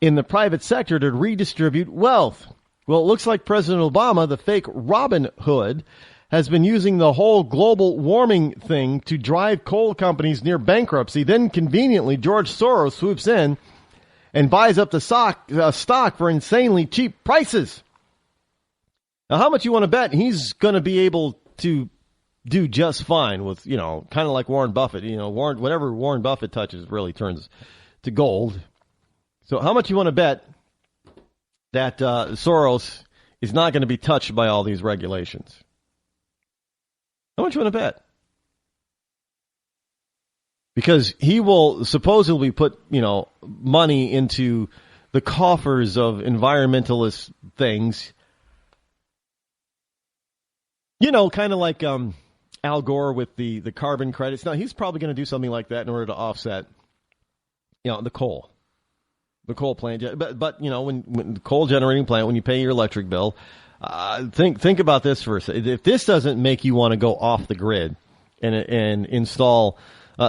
in the private sector to redistribute wealth. Well, it looks like President Obama, the fake Robin Hood, has been using the whole global warming thing to drive coal companies near bankruptcy. Then conveniently, George Soros swoops in and buys up the stock for insanely cheap prices. Now, how much you want to bet he's going to be able to do just fine with, kind of like Warren Buffett. Whatever Warren Buffett touches really turns to gold. So how much you want to bet that Soros is not going to be touched by all these regulations? How much you want to bet? Because he will supposedly put, money into the coffers of environmentalist things. Kind of like Al Gore with the carbon credits. Now, he's probably going to do something like that in order to offset, the coal plant. But when the coal generating plant, when you pay your electric bill, think about this for a second. If this doesn't make you want to go off the grid and install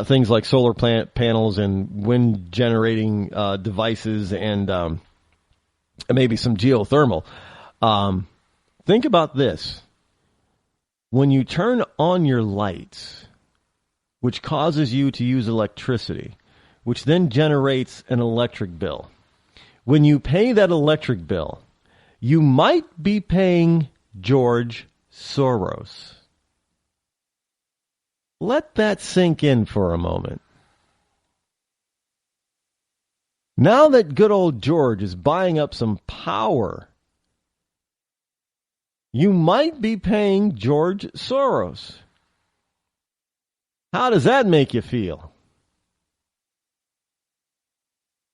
things like solar panels and wind generating devices and maybe some geothermal, think about this. When you turn on your lights, which causes you to use electricity, which then generates an electric bill, when you pay that electric bill, you might be paying George Soros. Let that sink in for a moment. Now that good old George is buying up some power, you might be paying George Soros. How does that make you feel?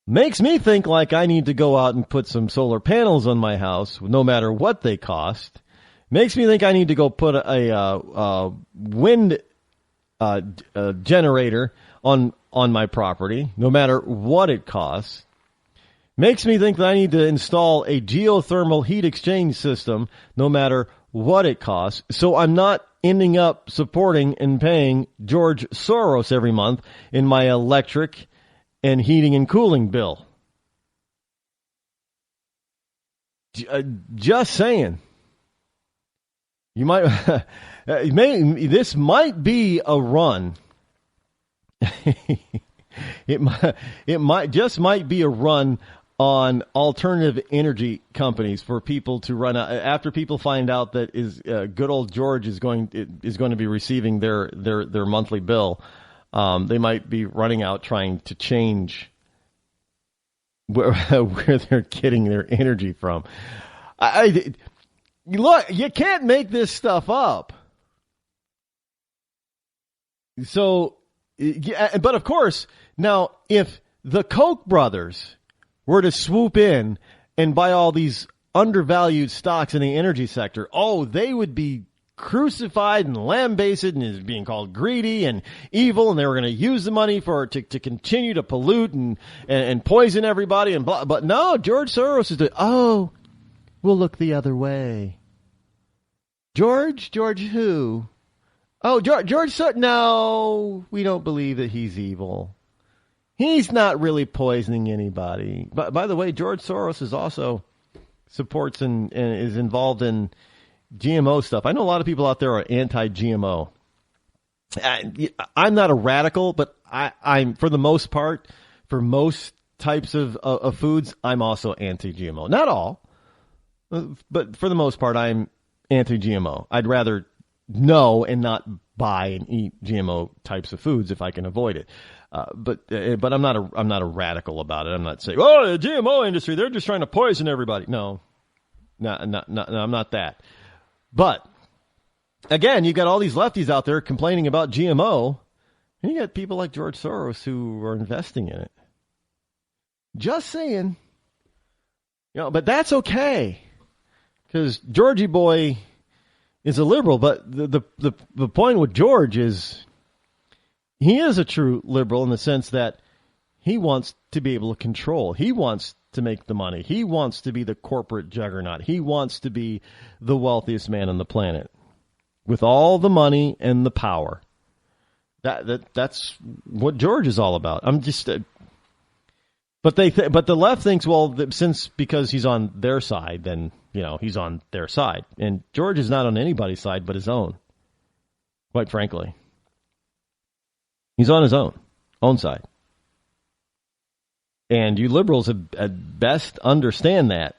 Makes me think like I need to go out and put some solar panels on my house, no matter what they cost. Makes me think I need to go put a wind generator on my property, no matter what it costs. Makes me think that I need to install a geothermal heat exchange system, no matter what it costs, so I'm not ending up supporting and paying George Soros every month in my electric and heating and cooling bill. Just saying. You might, this might be a run. It might be a run on alternative energy companies for people to run out after people find out that good old George is going to be receiving their monthly bill. They might be running out trying to change where they're getting their energy from. Look, you can't make this stuff up. So, but of course, now if the Koch brothers were to swoop in and buy all these undervalued stocks in the energy sector, they would be crucified and lambasted and is being called greedy and evil, and they were going to use the money to continue to pollute and poison everybody and blah. But no, George Soros is we'll look the other way. George who? Oh, George no, we don't believe that he's evil. He's not really poisoning anybody. But by the way, George Soros is also supports and is involved in GMO stuff. I know a lot of people out there are anti-GMO. I'm not a radical, but I'm for the most part, for most types of foods, I'm also anti-GMO. Not all, but for the most part, I'm anti-GMO. I'd rather know and not buy and eat GMO types of foods if I can avoid it. But I'm not a radical about it. I'm not saying, the GMO industry, they're just trying to poison everybody. No, I'm not that. But again, you got all these lefties out there complaining about GMO, and you got people like George Soros who are investing in it. Just saying. But that's okay, because Georgie boy is a liberal. But the point with George is he is a true liberal in the sense that he wants to be able to control. He wants to make the money. He wants to be the corporate juggernaut. He wants to be the wealthiest man on the planet with all the money and the power. That's what George is all about. I'm just, but the left thinks, because he's on their side, then he's on their side, and George is not on anybody's side but his own. Quite frankly, he's on his own side. And you liberals at best understand that,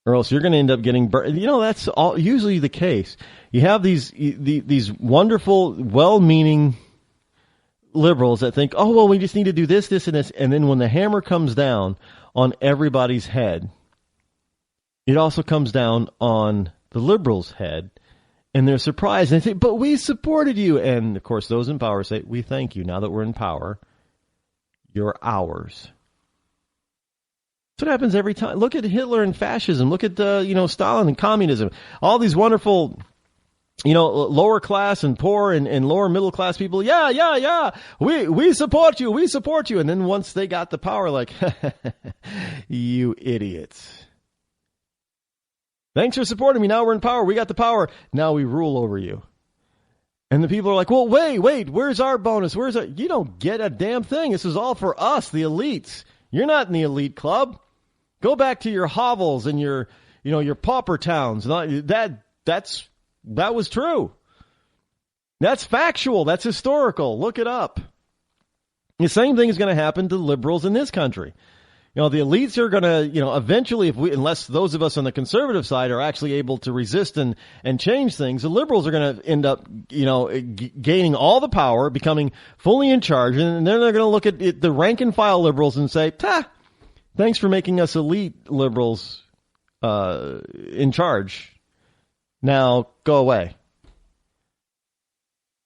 or else you're going to end up getting burned. That's usually the case. You have these wonderful, well-meaning liberals that think, we just need to do this, this, and this. And then when the hammer comes down on everybody's head, it also comes down on the liberals' head, and they're surprised. And they say, but we supported you. And, of course, those in power say, we thank you. Now that we're in power, you're ours. That's what happens every time. Look at Hitler and fascism. Look at Stalin and communism. All these wonderful, lower class and poor and lower middle class people. Yeah. We support you. We support you. And then once they got the power, like, you idiots. Thanks for supporting me. Now we're in power. We got the power. Now we rule over you. And the people are like, well, wait, where's our bonus? You don't get a damn thing. This is all for us, the elites. You're not in the elite club. Go back to your hovels and your pauper towns. That was true. That's factual. That's historical. Look it up. The same thing is going to happen to liberals in this country. The elites are going to, eventually, unless those of us on the conservative side are actually able to resist and change things, the liberals are going to end up, gaining all the power, becoming fully in charge, and then they're going to look at the rank and file liberals and say, thanks for making us elite liberals in charge. Now go away.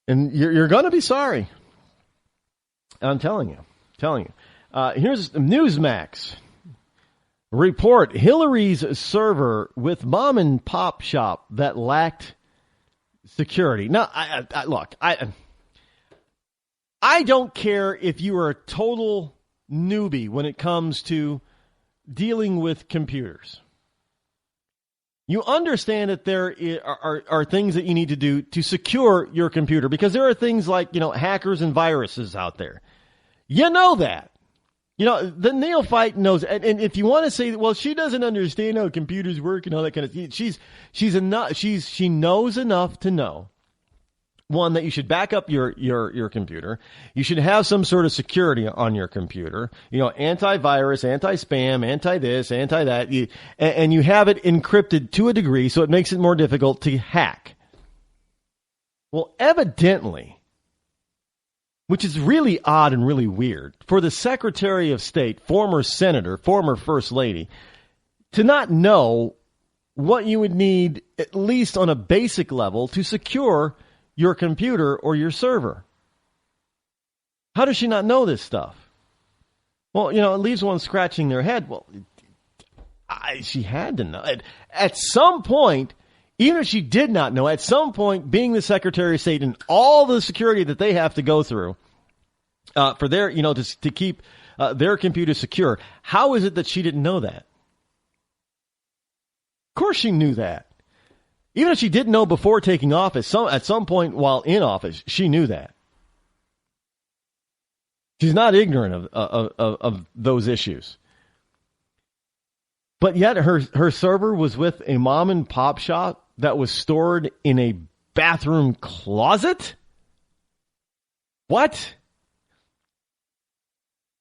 And you're going to be sorry. I'm telling you. Here's Newsmax. Report Hillary's server with mom and pop shop that lacked security. Now, look, I don't care if you are a total newbie when it comes to dealing with computers. You understand that there are things that you need to do to secure your computer, because there are things like, hackers and viruses out there. You know that. The neophyte knows, and if you want to say, well, she doesn't understand how computers work and all that kind of thing, she knows enough to know, one, that you should back up your computer. You should have some sort of security on your computer, antivirus, anti-spam, anti-this, anti-that, and you have it encrypted to a degree so it makes it more difficult to hack. Well, evidently, which is really odd and really weird, for the Secretary of State, former senator, former First Lady, to not know what you would need, at least on a basic level, to secure your computer or your server. How does she not know this stuff? Well, it leaves one scratching their head. Well, she had to know. At some point, even if she did not know, at some point, being the Secretary of State and all the security that they have to go through for their, to keep their computer secure, how is it that she didn't know that? Of course she knew that. Even if she didn't know before taking office, at some point while in office, she knew that. She's not ignorant of those issues. But yet her server was with a mom and pop shop that was stored in a bathroom closet? What?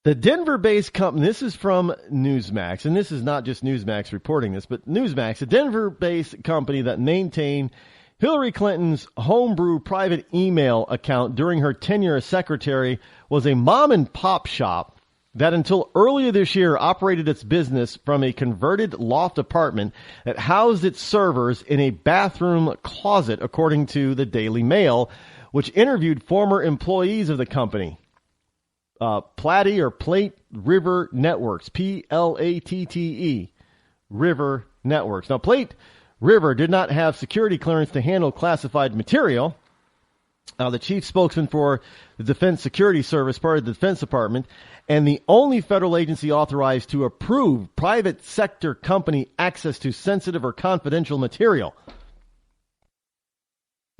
The Denver-based company, this is from Newsmax, and this is not just Newsmax reporting this, but Newsmax, a Denver-based company that maintained Hillary Clinton's homebrew private email account during her tenure as secretary, was a mom and pop shop that until earlier this year operated its business from a converted loft apartment that housed its servers in a bathroom closet, according to the Daily Mail, which interviewed former employees of the company. Plate River Networks, Platte, River Networks. Now, Plate River did not have security clearance to handle classified material. The chief spokesman for the Defense Security Service, part of the Defense Department, and the only federal agency authorized to approve private sector company access to sensitive or confidential material.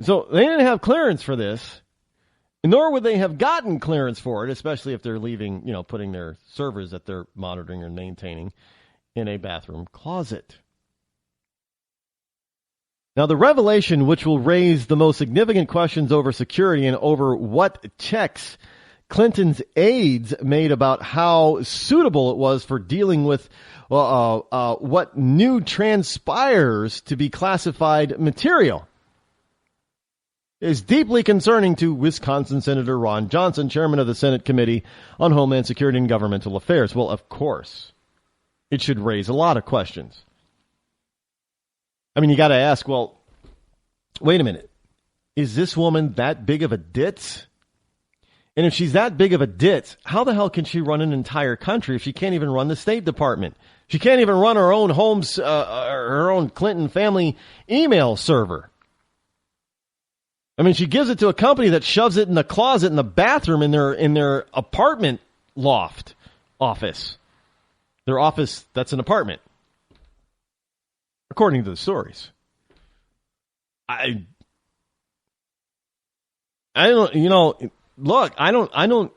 So they didn't have clearance for this, nor would they have gotten clearance for it, especially if they're leaving, putting their servers that they're monitoring or maintaining in a bathroom closet. Now, the revelation, which will raise the most significant questions over security and over what checks Clinton's aides made about how suitable it was for dealing with what new transpires to be classified material, is deeply concerning to Wisconsin Senator Ron Johnson, chairman of the Senate Committee on Homeland Security and Governmental Affairs. Well, of course, it should raise a lot of questions. I mean, you got to ask, well, wait a minute. Is this woman that big of a ditz? And if she's that big of a ditz, how the hell can she run an entire country if she can't even run the State Department? She can't even run her own her own Clinton family email server. I mean, she gives it to a company that shoves it in the closet in the bathroom in their apartment loft office. Their office, that's an apartment, according to the stories. I don't, look, I don't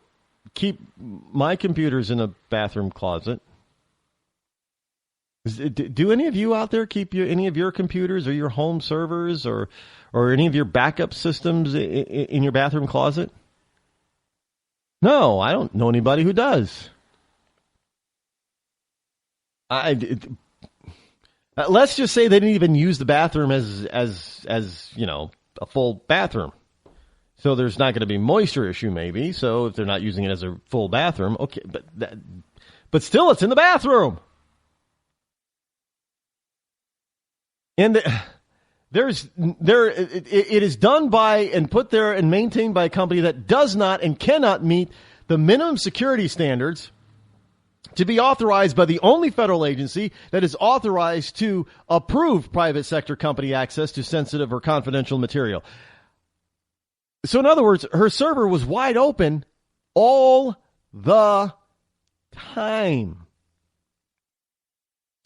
keep my computers in a bathroom closet. Do any of you out there keep any of your computers or your home servers or any of your backup systems in your bathroom closet? No, I don't know anybody who does. Let's just say they didn't even use the bathroom as you know, a full bathroom. So there's not going to be moisture issue maybe. So if they're not using it as a full bathroom, okay, but still it's in the bathroom. And it is done by and put there and maintained by a company that does not and cannot meet the minimum security standards to be authorized by the only federal agency that is authorized to approve private sector company access to sensitive or confidential material. So in other words, her server was wide open all the time.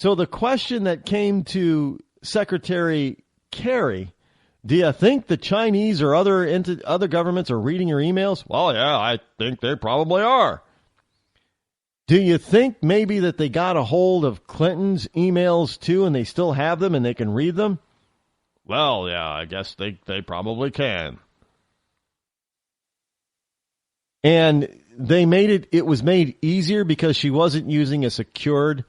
So the question that came to Secretary Kerry, do you think the Chinese or other governments are reading your emails? Well, yeah, I think they probably are. Do you think maybe that they got a hold of Clinton's emails too and they still have them and they can read them? Well, yeah, I guess they probably can. And it was made easier because she wasn't using a secured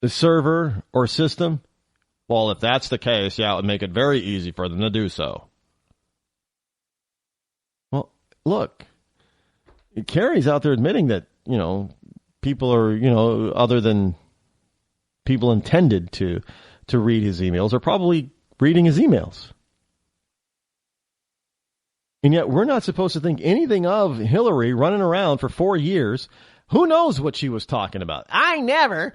server or system. Well, if that's the case, yeah, it would make it very easy for them to do so. Well, look, Kerry's out there admitting that, you know, people are, you know, other than people intended to read his emails are probably reading his emails. And yet we're not supposed to think anything of Hillary running around for 4 years. Who knows what she was talking about? I never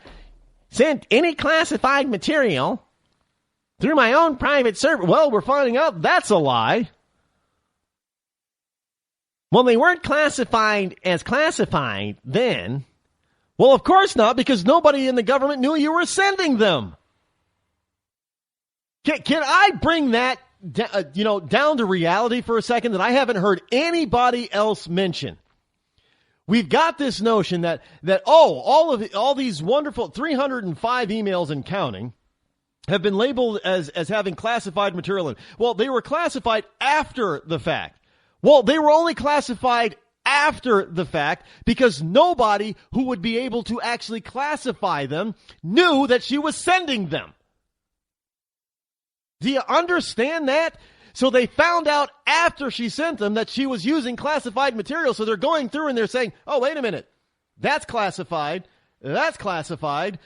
sent any classified material through my own private server. Well, we're finding out that's a lie. Well, they weren't classified as classified then. Well, of course not, because nobody in the government knew you were sending them. Can I bring that down to reality for a second that I haven't heard anybody else mention? We've got this notion that all these wonderful 305 emails and counting have been labeled as having classified material in. Well, they were classified after the fact. Well, they were only classified after the fact because nobody who would be able to actually classify them knew that she was sending them. Do you understand that? So they found out after she sent them that she was using classified material. So they're going through and they're saying, oh, wait a minute. That's classified, and that's classified.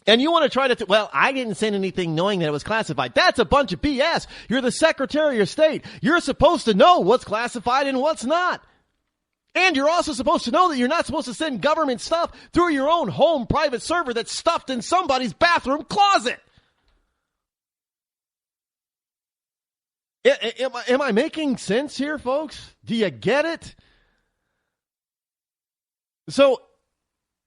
And you want to try to, well, I didn't send anything knowing that it was classified. That's a bunch of BS. You're the Secretary of State. You're supposed to know what's classified and what's not. And you're also supposed to know that you're not supposed to send government stuff through your own home private server that's stuffed in somebody's bathroom closet. Am I making sense here, folks? Do you get it? So,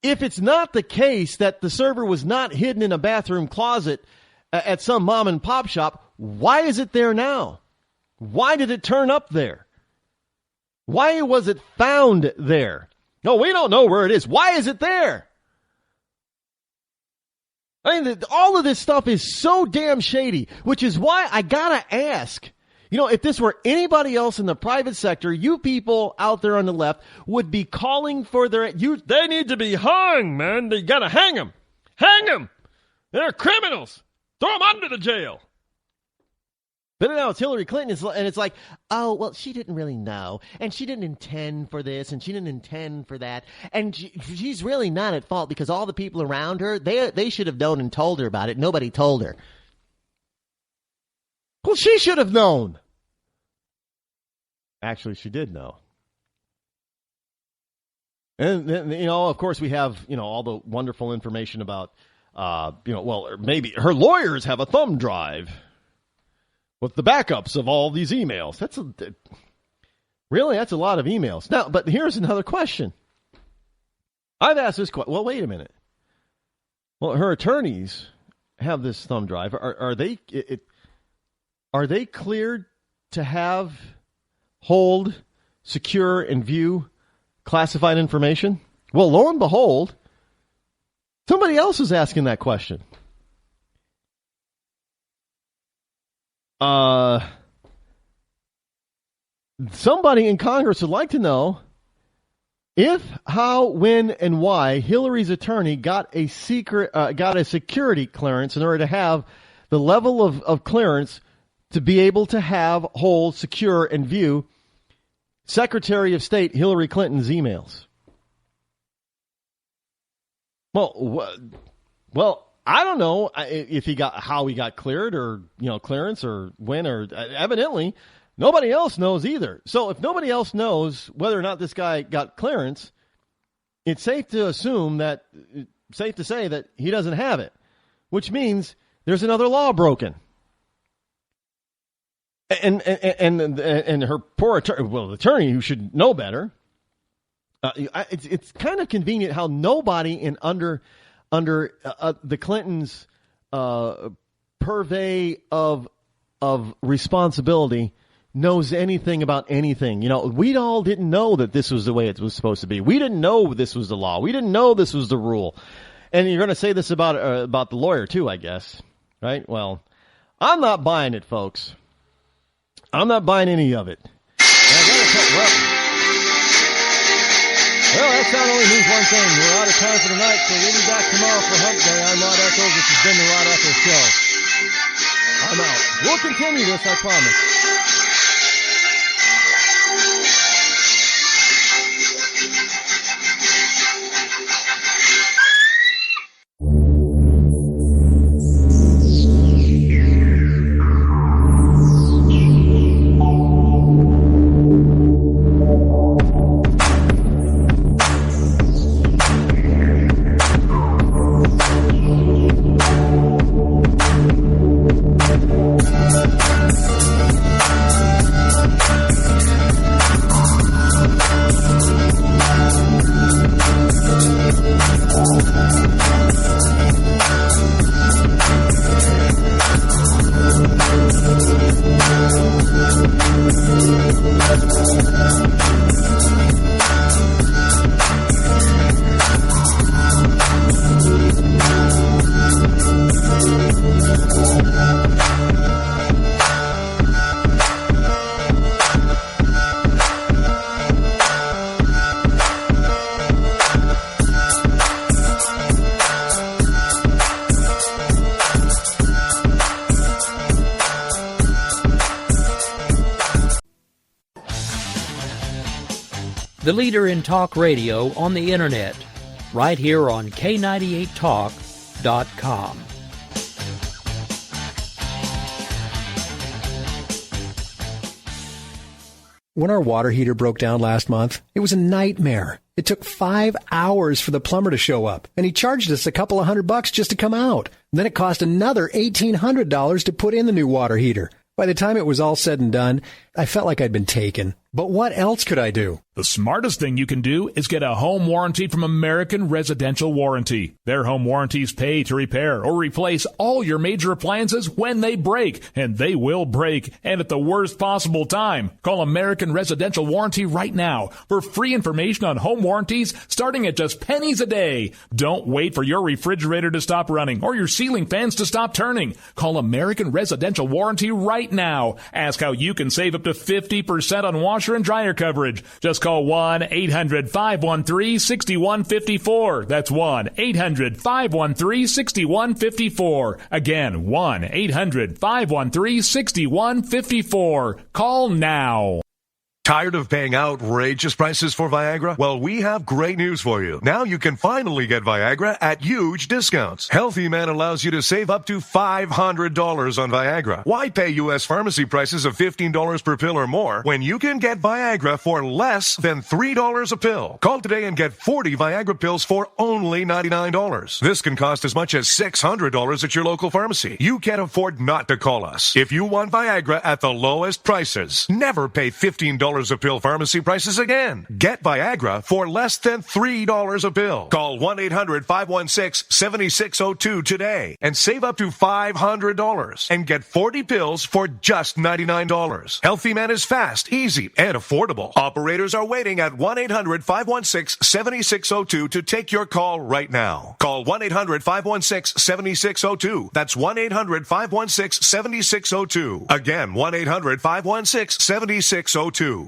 if it's not the case that the server was not hidden in a bathroom closet at some mom and pop shop, why is it there now? Why did it turn up there? Why was it found there? No, we don't know where it is. Why is it there? I mean, all of this stuff is so damn shady, which is why I gotta ask. You know, if this were anybody else in the private sector, you people out there on the left would be calling for they need to be hung, man. They gotta hang them. Hang them. They're criminals. Throw them under the jail. But now it's Hillary Clinton, and it's like, oh, well, she didn't really know, and she didn't intend for this, and she didn't intend for that, and she's really not at fault because all the people around her, they should have known and told her about it. Nobody told her. Well, she should have known. Actually, she did know. And then, you know, of course, we have, you know, all the wonderful information about, well, maybe her lawyers have a thumb drive with the backups of all these emails. That's a lot of emails. Now, but here's another question. I've asked this question. Well, wait a minute. Well, her attorneys have this thumb drive. Are they cleared to hold, secure, and view classified information? Well, lo and behold, somebody else is asking that question. Somebody in Congress would like to know If, how, when, and why Hillary's attorney got a security clearance in order to have the level of clearance to be able to have, hold, secure, and view Secretary of State Hillary Clinton's emails. Well, I don't know if how he got cleared or, clearance or when, or evidently nobody else knows either. So if nobody else knows whether or not this guy got clearance, it's safe to say that he doesn't have it, which means there's another law broken. And her poor attorney who should know better. It's kind of convenient how nobody under the Clintons' purvey of responsibility knows anything about anything. We all didn't know that this was the way it was supposed to be. We didn't know this was the law. We didn't know this was the rule. And you're going to say this about the lawyer too, I guess, right? Well, I'm not buying it, folks. I'm not buying any of it. Well, that sound only means one thing. We're out of time for tonight, so we'll be back tomorrow for Hump Day. I'm Rod Eccles. This has been the Rod Eccles Show. I'm out. We'll continue this, I promise. The leader in talk radio on the internet, right here on K98Talk.com. When our water heater broke down last month, it was a nightmare. It took 5 hours for the plumber to show up, and he charged us a couple of $100 just to come out. And then it cost another $1,800 to put in the new water heater. By the time it was all said and done, I felt like I'd been taken. But what else could I do? The smartest thing you can do is get a home warranty from American Residential Warranty. Their home warranties pay to repair or replace all your major appliances when they break, and they will break, and at the worst possible time. Call American Residential Warranty right now for free information on home warranties starting at just pennies a day. Don't wait for your refrigerator to stop running or your ceiling fans to stop turning. Call American Residential Warranty right now. Ask how you can save up to 50% on washer and dryer coverage. Just call 1-800-513-6154. That's 1-800-513-6154. Again, 1-800-513-6154. Call now. Tired of paying outrageous prices for Viagra? Well, we have great news for you. Now you can finally get Viagra at huge discounts. Healthy Man allows you to save up to $500 on Viagra. Why pay U.S. pharmacy prices of $15 per pill or more when you can get Viagra for less than $3 a pill? Call today and get 40 Viagra pills for only $99. This can cost as much as $600 at your local pharmacy. You can't afford not to call us. If you want Viagra at the lowest prices, never pay $15 a pill pharmacy prices again. Get Viagra for less than $3 a pill. Call 1-800-516-7602 today and save up to $500 and get 40 pills for just $99. Healthy Man is fast, easy, and affordable. Operators are waiting at 1-800-516-7602 to take your call right now. Call 1-800-516-7602. That's 1-800-516-7602. Again, 1-800-516-7602.